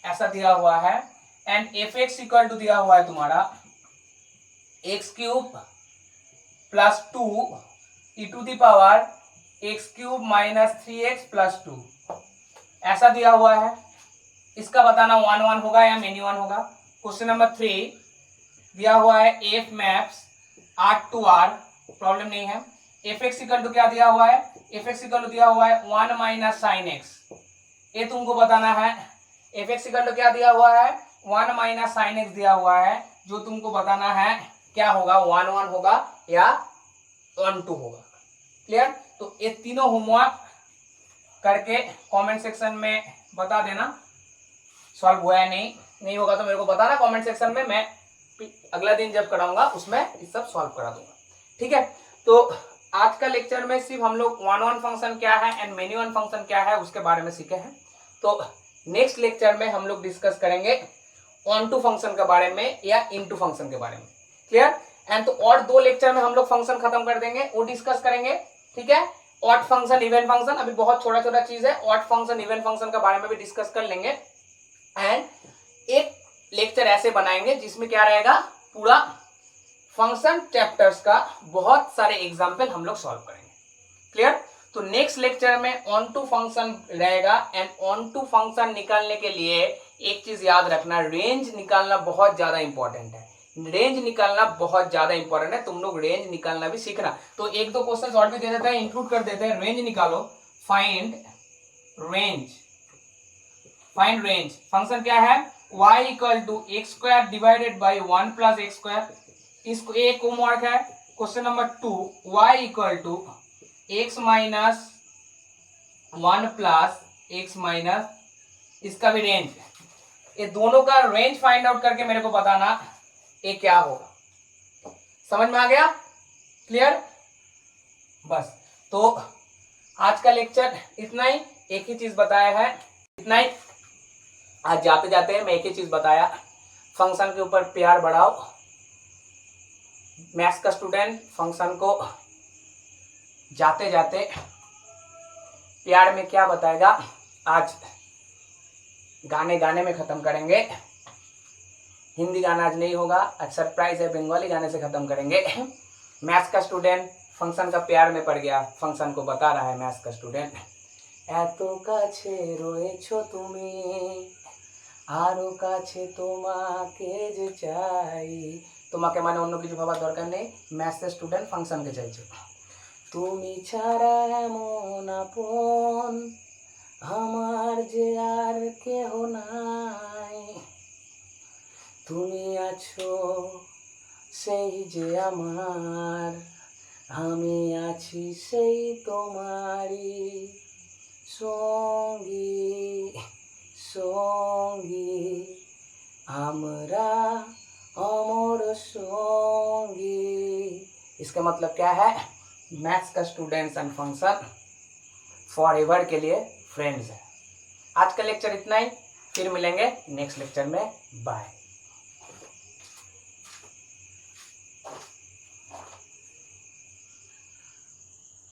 ऐसा दिया हुआ है and f x equal to दिया हुआ है तुम्हारा x cube plus 2 e to the power x cube minus 3x plus 2 ऐसा दिया हुआ है। इसका बताना 1 1 होगा या मेनी वन होगा। क्वेश्चन नंबर 3 दिया हुआ है एफ मैप्स R2R, प्रॉब्लम नहीं है। एफ एक्स इक्वल टू क्या दिया हुआ है, एफ एक्स इक्वल टू दिया हुआ है 1 माइनस साइन एक्स, ये तुमको बताना है। एफ एक्स इक्वल टू क्या दिया हुआ है, 1 माइनस साइन एक्स दिया हुआ है, जो तुमको बताना है क्या होगा, 1 1 होगा या 1 2 होगा। क्लियर। तो ये तीनों होमवर्क करके कमेंट सेक्शन में बता देना सॉल्व हुआ है नहीं होगा तो मेरे को बताना कमेंट सेक्शन में, मैं अगला दिन जब कराऊंगा उसमें ये सब सॉल्व करा दूंगा। ठीक है। तो आज का लेक्चर में सिर्फ हम लोग 1 1 फंक्शन क्या है एंड मेनी वन फंक्शन क्या है उसके बारे में सीखे हैं। तो नेक्स्ट लेक्चर में हम लोग डिस्कस करेंगे ऑन टू फंक्शन के बारे में या इनटू फंक्शन के बारे में। क्लियर। एंड तो और 2 लेक्चर में हम लोग फंक्शन खत्म कर देंगे, वो डिस्कस करेंगे। ठीक है। ऑड फंक्शन, इवन फंक्शन, अभी बहुत छोटा छोटा चीज है, ऑड फंक्शन इवन फंक्शन के बारे में भी डिस्कस कर लेंगे। एंड एक लेक्चर ऐसे बनाएंगे जिसमें क्या रहेगा, पूरा फंक्शन चैप्टर्स का बहुत सारे एग्जाम्पल हम लोग सॉल्व करेंगे। क्लियर। तो नेक्स्ट लेक्चर में ऑन टू फंक्शन रहेगा एंड ऑन टू फंक्शन निकालने के लिए एक चीज याद रखना, रेंज निकालना बहुत ज्यादा इंपॉर्टेंट है। रेंज निकालना बहुत ज्यादा इंपॉर्टेंट है, तुम लोग रेंज निकालना भी सीखना। तो 1-2 क्वेश्चन और भी दे देते हैं, इंक्लूड कर देते हैं। रेंज निकालो, find range, find range. Function क्या है, y equal to x square divided by 1 plus x square. इसको एक होमवर्क है। Question number 2 y equal to x minus 1 plus x minus, इसका भी रेंज, ये दोनों का रेंज फाइंड आउट करके मेरे को बताना ये क्या होगा। समझ में आ गया। क्लियर। बस तो आज का लेक्चर इतना ही, एक ही चीज बताया है, इतना ही। आज जाते जाते मैं एक ही चीज बताया, फंक्शन के ऊपर प्यार बढ़ाओ। मैथ्स का स्टूडेंट फंक्शन को जाते जाते प्यार में क्या बताएगा, आज गाने में खत्म करेंगे। हिंदी गाना आज नहीं होगा, आज सरप्राइज है, बंगाली गाने से खत्म करेंगे। मैथ्स का स्टूडेंट फंक्शन का प्यार में पड़ गया, फंक्शन को बता रहा है मैथ्स का स्टूडेंट। এত কাছে রয়েছো তুমি, আরো কাছে তোমাকে যে চাই। তোমাকে মানে অন্য কিছু ভাবার দরকার নেই, ম্যাথসের স্টুডেন্ট ফাংশনকে চাইছে। তুমি ছাড়া এমন আপন আমার যে আর কেহ নাই, তুমি আছো সেই যে আমার, আমি আছি সেই তোমারই সঙ্গী সঙ্গী, আমরা अमर सॉन्गी। इसका मतलब क्या है, मैथ्स का students and function for ever के लिए फ्रेंड्स है। आज का लेक्चर इतना ही, फिर मिलेंगे नेक्स्ट लेक्चर में, बाय।